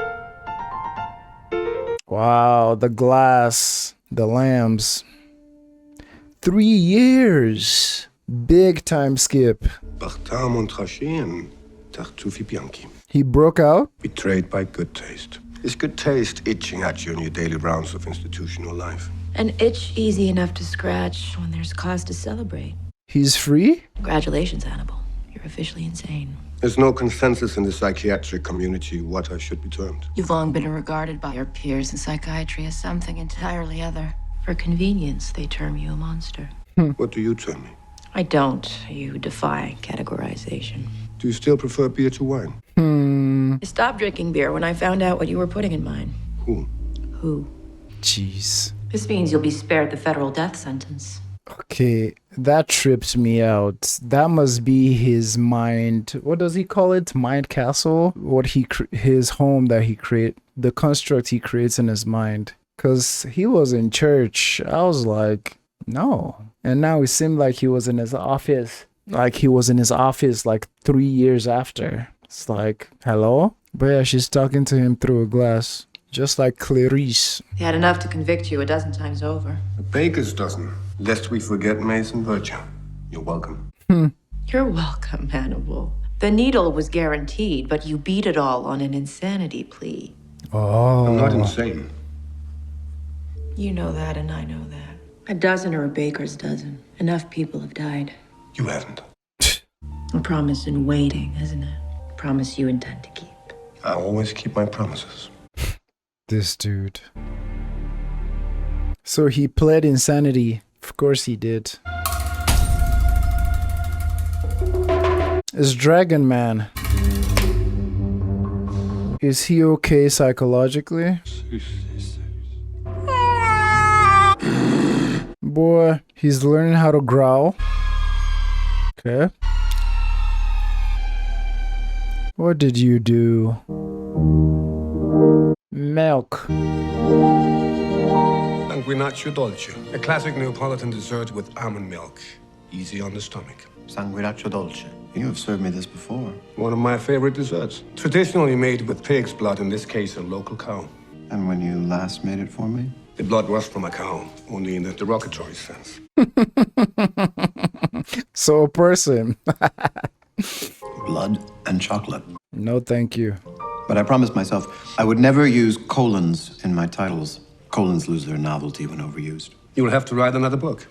Wow, the glass, the lambs. 3 years. Big time skip. He broke out? Betrayed by good taste. Is good taste itching at you in your daily rounds of institutional life? An itch easy enough to scratch when there's cause to celebrate. He's free? Congratulations, Hannibal. You're officially insane. There's no consensus in the psychiatric community what I should be termed. You've long been regarded by your peers in psychiatry as something entirely other. For convenience, they term you a monster. What do you term me? I don't. You defy categorization. Do you still prefer beer to wine? I stopped drinking beer when I found out what you were putting in mine. Who? Who? Jeez. This means you'll be spared the federal death sentence. Okay, that tripped me out. That must be his mind. What does he call it? Mind castle? His home that he create, the construct he creates in his mind. Cause he was in church. I was like, no. And now it seemed like he was in his office. Like he was in his office like 3 years after. It's like, hello? But yeah, she's talking to him through a glass. Just like Clarice. He had enough to convict you a dozen times over. A baker's dozen. Lest we forget Mason Virtue. You're welcome. You're welcome, Hannibal. The needle was guaranteed, but you beat it all on an insanity plea. Oh. I'm not insane. You know that, and I know that. A dozen or a baker's dozen. Enough people have died. You haven't. A promise in waiting, isn't it? A promise you intend to keep. I always keep my promises. This dude. So he pled insanity. Of course he did. It's Dragon Man. Is he okay psychologically? Boy, he's learning how to growl. Okay. What did you do? Milk. Sanguinaccio dolce, a classic Neapolitan dessert with almond milk. Easy on the stomach. Sanguinaccio dolce. You have served me this before. One of my favorite desserts. Traditionally made with pig's blood, in this case a local cow. And when you last made it for me? The blood was from a cow, only in a derogatory sense. So a person. Blood and chocolate. No, thank you. But I promised myself I would never use colons in my titles. Colons lose their novelty when overused. You will have to write another book.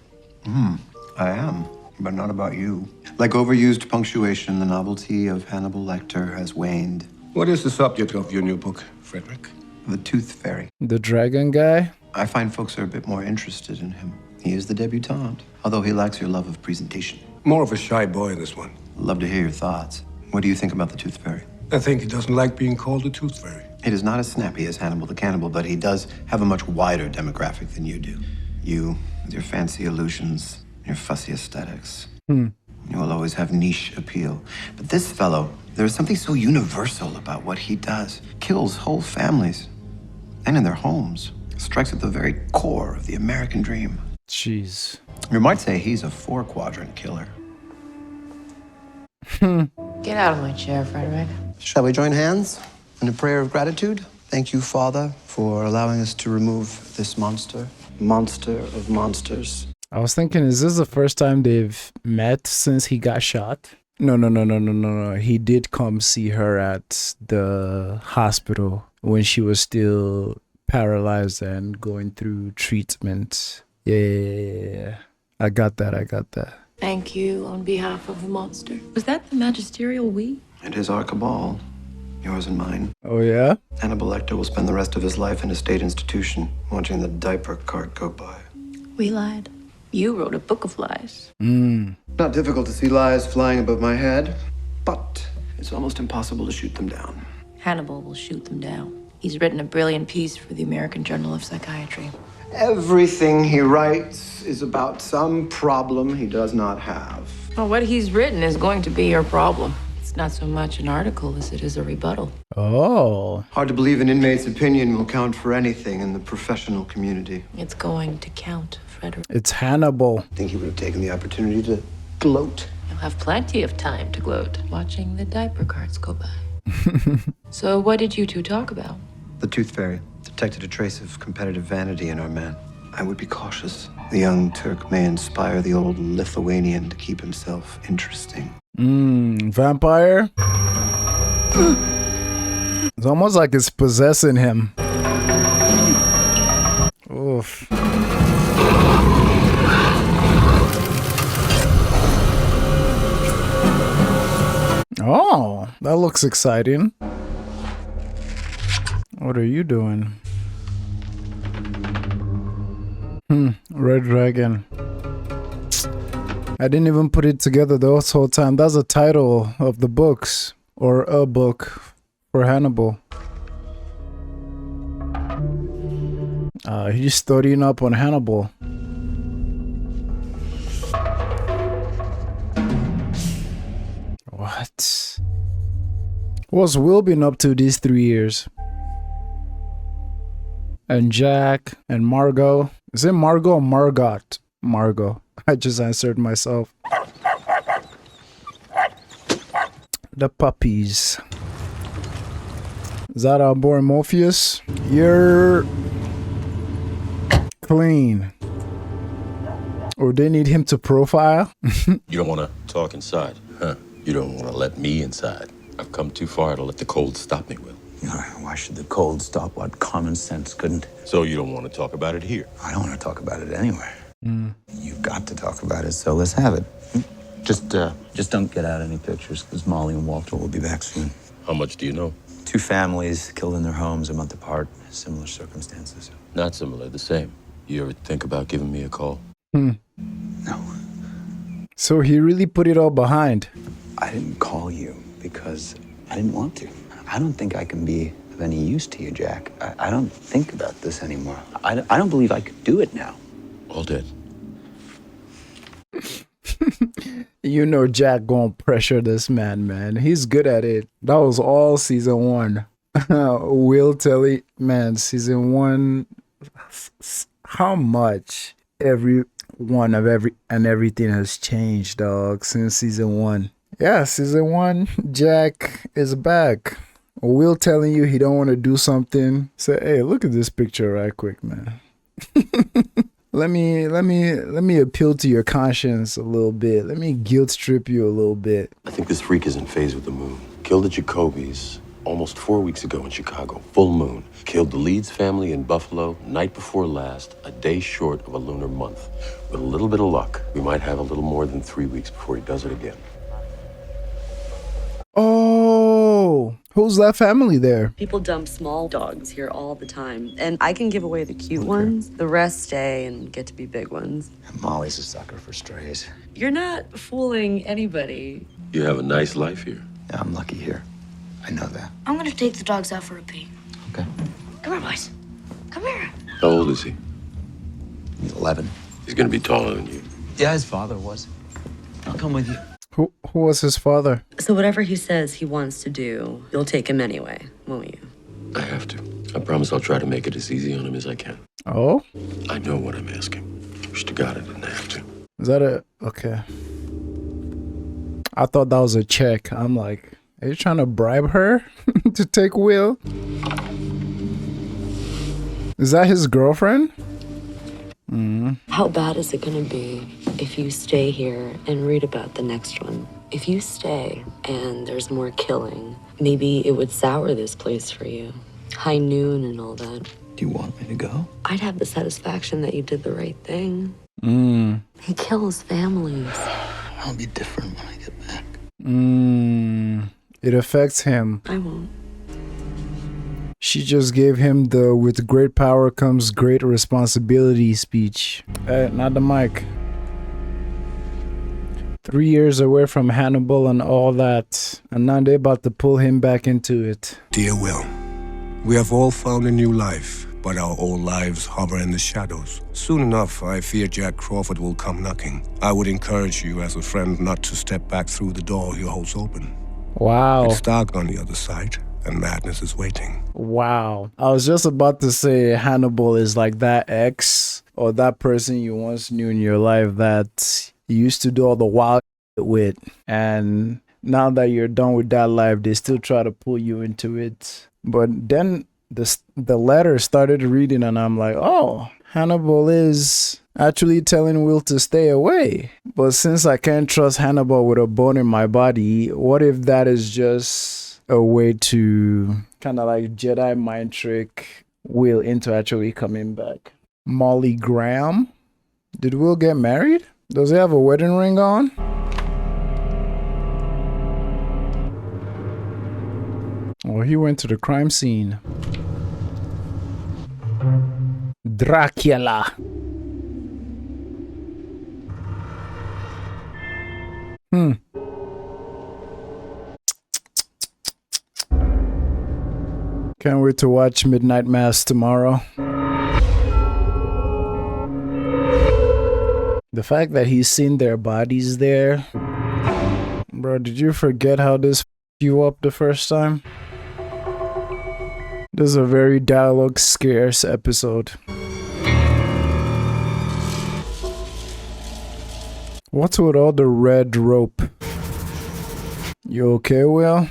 I am, but not about you. Like overused punctuation, the novelty of Hannibal Lector has waned. What is the subject of your new book, Frederick? The Tooth Fairy. The dragon guy? I find folks are a bit more interested in him. He is the debutante, although he lacks your love of presentation. More of a shy boy in this one. Love to hear your thoughts. What do you think about the Tooth Fairy? I think he doesn't like being called a tooth fairy. It is not as snappy as Hannibal the Cannibal, but he does have a much wider demographic than you do. You, with your fancy illusions, your fussy aesthetics. You will always have niche appeal. But this fellow, there is something so universal about what he does. Kills whole families. And in their homes. Strikes at the very core of the American dream. Jeez. You might say he's a 4-quadrant killer. Get out of my chair, Frederick. Shall we join hands in a prayer of gratitude? Thank you, Father, for allowing us to remove this monster. Monster of monsters. I was thinking, is this the first time they've met since he got shot? No. He did come see her at the hospital when she was still paralyzed and going through treatment. Yeah. I got that. Thank you on behalf of the monster. Was that the magisterial we? It is our cabal. Yours and mine. Oh, yeah? Hannibal Lector will spend the rest of his life in a state institution, watching the diaper cart go by. We lied. You wrote a book of lies. Not difficult to see lies flying above my head, but it's almost impossible to shoot them down. Hannibal will shoot them down. He's written a brilliant piece for the American Journal of Psychiatry. Everything he writes is about some problem he does not have. Well, what he's written is going to be your problem. It's not so much an article as it is a rebuttal. Oh. Hard to believe an inmate's opinion will count for anything in the professional community. It's going to count, Frederick. It's Hannibal. I think he would have taken the opportunity to gloat. You'll have plenty of time to gloat, watching the diaper carts go by. So what did you two talk about? The Tooth Fairy detected a trace of competitive vanity in our man. I would be cautious. The young Turk may inspire the old Lithuanian to keep himself interesting. Vampire? It's almost like it's possessing him. Oof. Oh, that looks exciting. What are you doing? Red Dragon. I didn't even put it together the whole time. That's the title of the books, or a book for Hannibal. He's studying up on Hannibal. What? What's Will been up to these 3 years? And Jack and Margot. Is it Margot or Margot? Margot. I just answered myself. The puppies. Is that our boy Morpheus? You're clean. Or they need him to profile? You don't want to talk inside, huh? You don't want to let me inside. I've come too far to let the cold stop me, Will. Why should the cold stop what common sense couldn't? So you don't want to talk about it here? I don't want to talk about it anywhere. You've got to talk about it, so let's have it. Just don't get out any pictures, because Molly and Walter will be back soon. How much do you know? 2 families killed in their homes a month apart, similar circumstances. Not similar, the same. You ever think about giving me a call? No. So he really put it all behind. I didn't call you because I didn't want to. I don't think I can be of any use to you, Jack. I don't think about this anymore. I don't believe I could do it now. All dead. You know Jack gonna pressure this man. He's good at it. That was all season 1. Will Telly, man, season 1. How much everything has changed, dog, since season 1. Yeah, season 1, Jack is back. Will telling you he don't want to do something. Say, hey, look at this picture right quick, man. Let me appeal to your conscience a little bit. Let me guilt trip you a little bit. I think this freak is in phase with the moon. Killed the Jacobys almost 4 weeks ago in Chicago. Full moon. Killed the Leeds family in Buffalo night before last, a day short of a lunar month. With a little bit of luck, we might have a little more than 3 weeks before he does it again. Oh, who's that family there? People dump small dogs here all the time, and I can give away the cute ones. The rest stay and get to be big ones. Molly's a sucker for strays. You're not fooling anybody. You have a nice life here. Yeah, I'm lucky here. I know that. I'm gonna take the dogs out for a pee. Okay. Come here, boys. Come here. How old is he? He's 11. He's gonna be taller than you. Yeah, his father was. I'll come with you. Who was his father? So whatever he says he wants to do, you'll take him anyway, won't you? I have to. I promise I'll try to make it as easy on him as I can. Oh? I know what I'm asking. Wish to God I didn't have to. Is that a... Okay. I thought that was a check. I'm like, are you trying to bribe her to take Will? Is that his girlfriend? How bad is it gonna be if you stay here and read about the next one? If you stay and there's more killing, maybe it would sour this place for you. High noon and all that. Do you want me to go? I'd have the satisfaction that you did the right thing. Mm. He kills families. I'll be different when I get back. It affects him. I won't. She just gave him the "with great power comes great responsibility" speech. Not the mic. 3 years away from Hannibal and all that, and now they're about to pull him back into it. Dear Will, we have all found a new life, but our old lives hover in the shadows. Soon enough, I fear Jack Crawford will come knocking. I would encourage you as a friend not to step back through the door he holds open. Wow. It's dark on the other side, and madness is waiting. Wow. I was just about to say Hannibal is like that ex or that person you once knew in your life that you used to do all the wild with, and now that you're done with that life, they still try to pull you into it. But then the letter started reading, and I'm like, oh, Hannibal is actually telling Will to stay away. But since I can't trust Hannibal with a bone in my body, what if that is just a way to Kind of like Jedi mind trick Will into actually coming back. Molly Graham. Did Will get married? Does he have a wedding ring on? Oh, he went to the crime scene. Dracula. Can't wait to watch Midnight Mass tomorrow. The fact that he's seen their bodies there. Bro, did you forget how this f***ed you up the first time? This is a very dialogue scarce episode. What's with all the red rope? You okay, Will?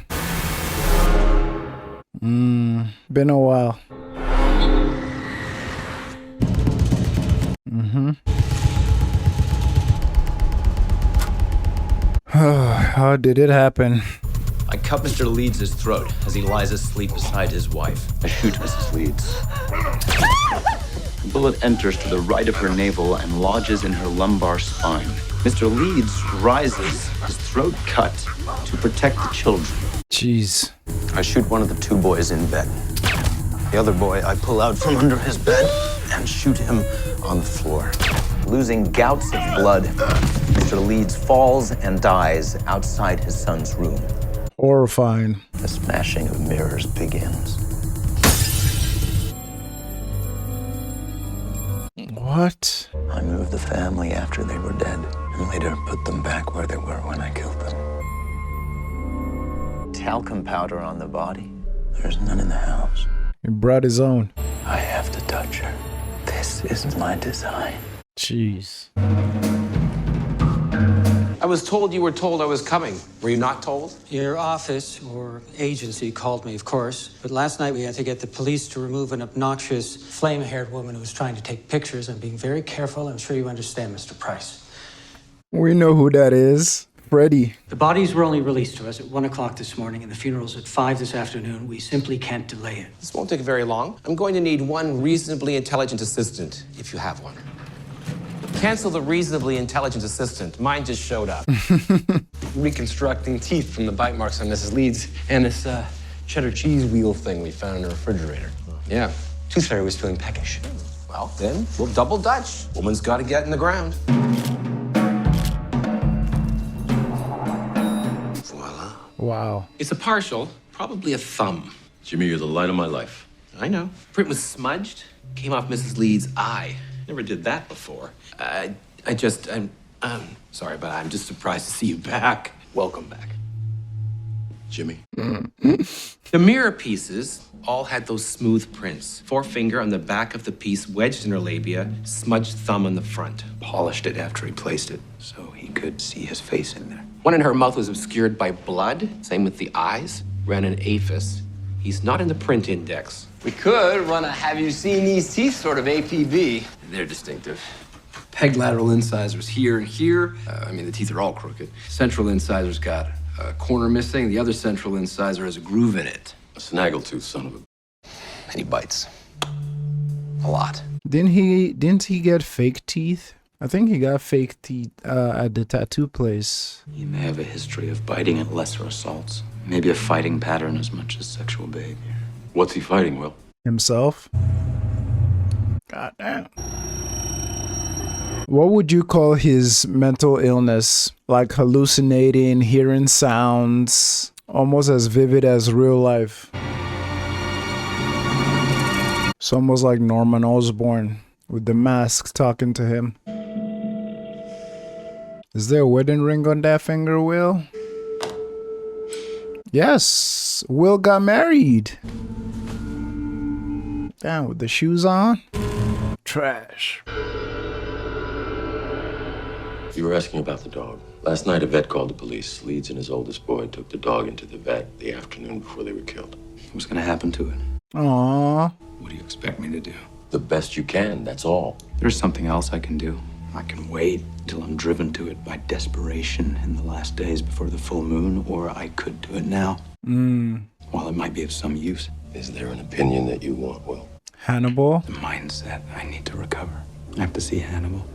Been a while. How did it happen? I cut Mr. Leeds' throat as he lies asleep beside his wife. I shoot Mrs. Leeds. The bullet enters to the right of her navel and lodges in her lumbar spine. Mr. Leeds rises, his throat cut, to protect the children. Jeez. I shoot one of the two boys in bed. The other boy I pull out from under his bed and shoot him on the floor. Losing gouts of blood, Mr. Leeds falls and dies outside his son's room. Horrifying. The smashing of mirrors begins. What? I moved the family after they were dead and later put them back where they were when I killed them. Talcum powder on the body. There's none in the house. He brought his own. I have to touch her. This isn't my design. Jeez. I was told you were told I was coming. Were you not told? Your office or agency called me, of course. But last night we had to get the police to remove an obnoxious, flame-haired woman who was trying to take pictures. I'm being very careful. I'm sure you understand, Mr. Price. We know who that is. Freddy. The bodies were only released to us at 1 o'clock this morning, and the funeral's at 5 this afternoon. We simply can't delay it. This won't take very long. I'm going to need one reasonably intelligent assistant, if you have one. Cancel the reasonably intelligent assistant. Mine just showed up. Reconstructing teeth from the bite marks on Mrs. Leeds and this cheddar cheese wheel thing we found in the refrigerator. Yeah, Tooth Fairy was feeling peckish. Well, then we'll double Dutch. Woman's got to get in the ground. Voila. Wow. It's a partial, probably a thumb. Jimmy, you're the light of my life. I know. Print was smudged, came off Mrs. Leeds' eye. Never did that before. I'm sorry, but I'm just surprised to see you back. Welcome back. Jimmy. The mirror pieces all had those smooth prints. Forefinger on the back of the piece wedged in her labia, smudged thumb on the front. Polished it after he placed it so he could see his face in there. One in her mouth was obscured by blood. Same with the eyes. Ran an aphis. He's not in the print index. We could run a have you seen these teeth sort of APB. They're distinctive. Peg lateral incisors here and here. The teeth are all crooked. Central incisors got a corner missing. The other central incisor has a groove in it. A snaggletooth son of a... And he bites. A lot. Didn't he get fake teeth? I think he got fake teeth at the tattoo place. He may have a history of biting at lesser assaults. Maybe a fighting pattern as much as sexual behavior. What's he fighting, Will? Himself? God damn. What would you call his mental illness? Like hallucinating, hearing sounds, almost as vivid as real life. It's almost like Norman Osborn with the mask talking to him. Is there a wedding ring on that finger, Will? Yes, Will got married. Damn, with the shoes on? Trash. You were asking about the dog. Last night, a vet called the police. Leeds and his oldest boy took the dog into the vet the afternoon before they were killed. What's gonna happen to it? Aww. What do you expect me to do? The best you can, that's all. There's something else I can do. I can wait till I'm driven to it by desperation in the last days before the full moon, or I could do it now. While it might be of some use, Is there an opinion that you want, Will? Hannibal? The mindset I need to recover. I have to see Hannibal.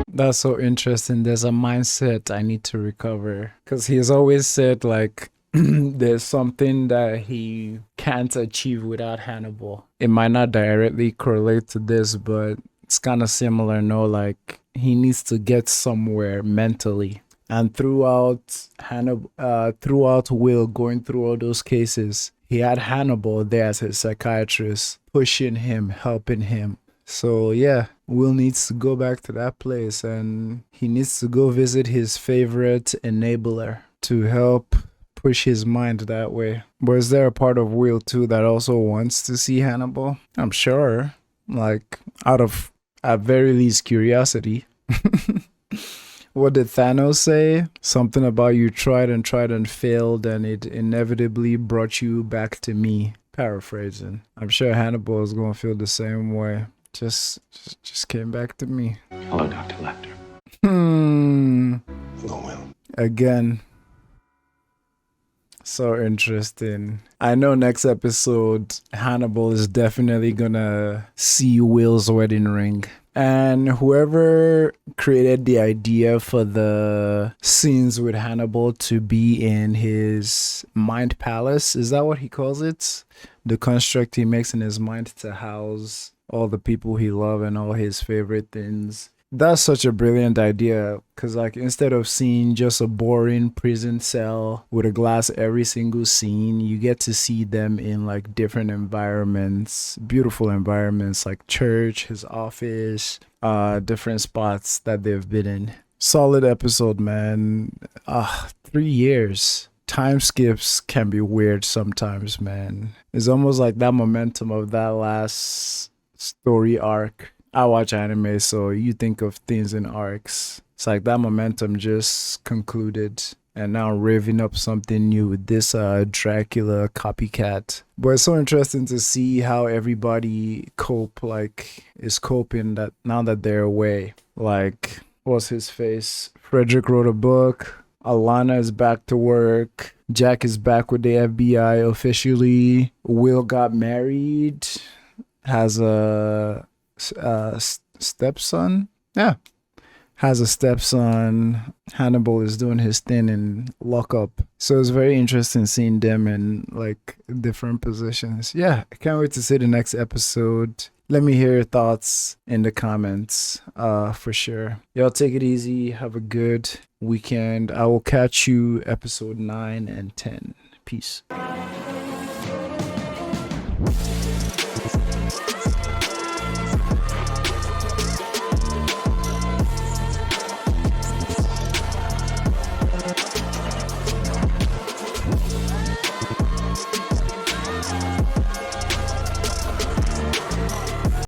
That's so interesting. There's a mindset I need to recover. Because he's always said, like, there's something that he can't achieve without Hannibal. It might not directly correlate to this, but it's kind of similar, no? Like, he needs to get somewhere mentally. And throughout Will going through all those cases, he had Hannibal there as his psychiatrist, pushing him, helping him. So yeah, Will needs to go back to that place, and he needs to go visit his favorite enabler to help push his mind that way. But is there a part of Will too that also wants to see Hannibal? I'm sure, like, out of at very least curiosity. What did Thanos say? Something about you tried and failed, and it inevitably brought you back to me. Paraphrasing. I'm sure Hannibal is gonna feel the same way. Just came back to me. Hello, Dr. Lecter. Go well. Again. So interesting. I know next episode, Hannibal is definitely gonna see Will's wedding ring. And whoever created the idea for the scenes with Hannibal to be in his mind palace, is that what he calls it? The construct he makes in his mind to house all the people he loves and all his favorite things. That's such a brilliant idea, because like instead of seeing just a boring prison cell with a glass every single scene, you get to see them in like different environments, beautiful environments like church, his office, different spots that they've been in. Solid episode, man. 3 years. Time skips can be weird sometimes, man. It's almost like that momentum of that last story arc. I watch anime, so you think of things in arcs. It's like that momentum just concluded, and now raving up something new with this Dracula copycat. But it's so interesting to see how everybody is coping that now that they're away. Like, what's his face? Frederick wrote a book. Alana is back to work. Jack is back with the FBI officially. Will got married. Has a stepson. Has a stepson. Hannibal is doing his thing in lockup. So it's very interesting seeing them in like different positions. Yeah, I can't wait to see the next episode. Let me hear your thoughts in the comments, for sure. Y'all take it easy. Have a good weekend. I will catch you episode 9 and 10. Peace.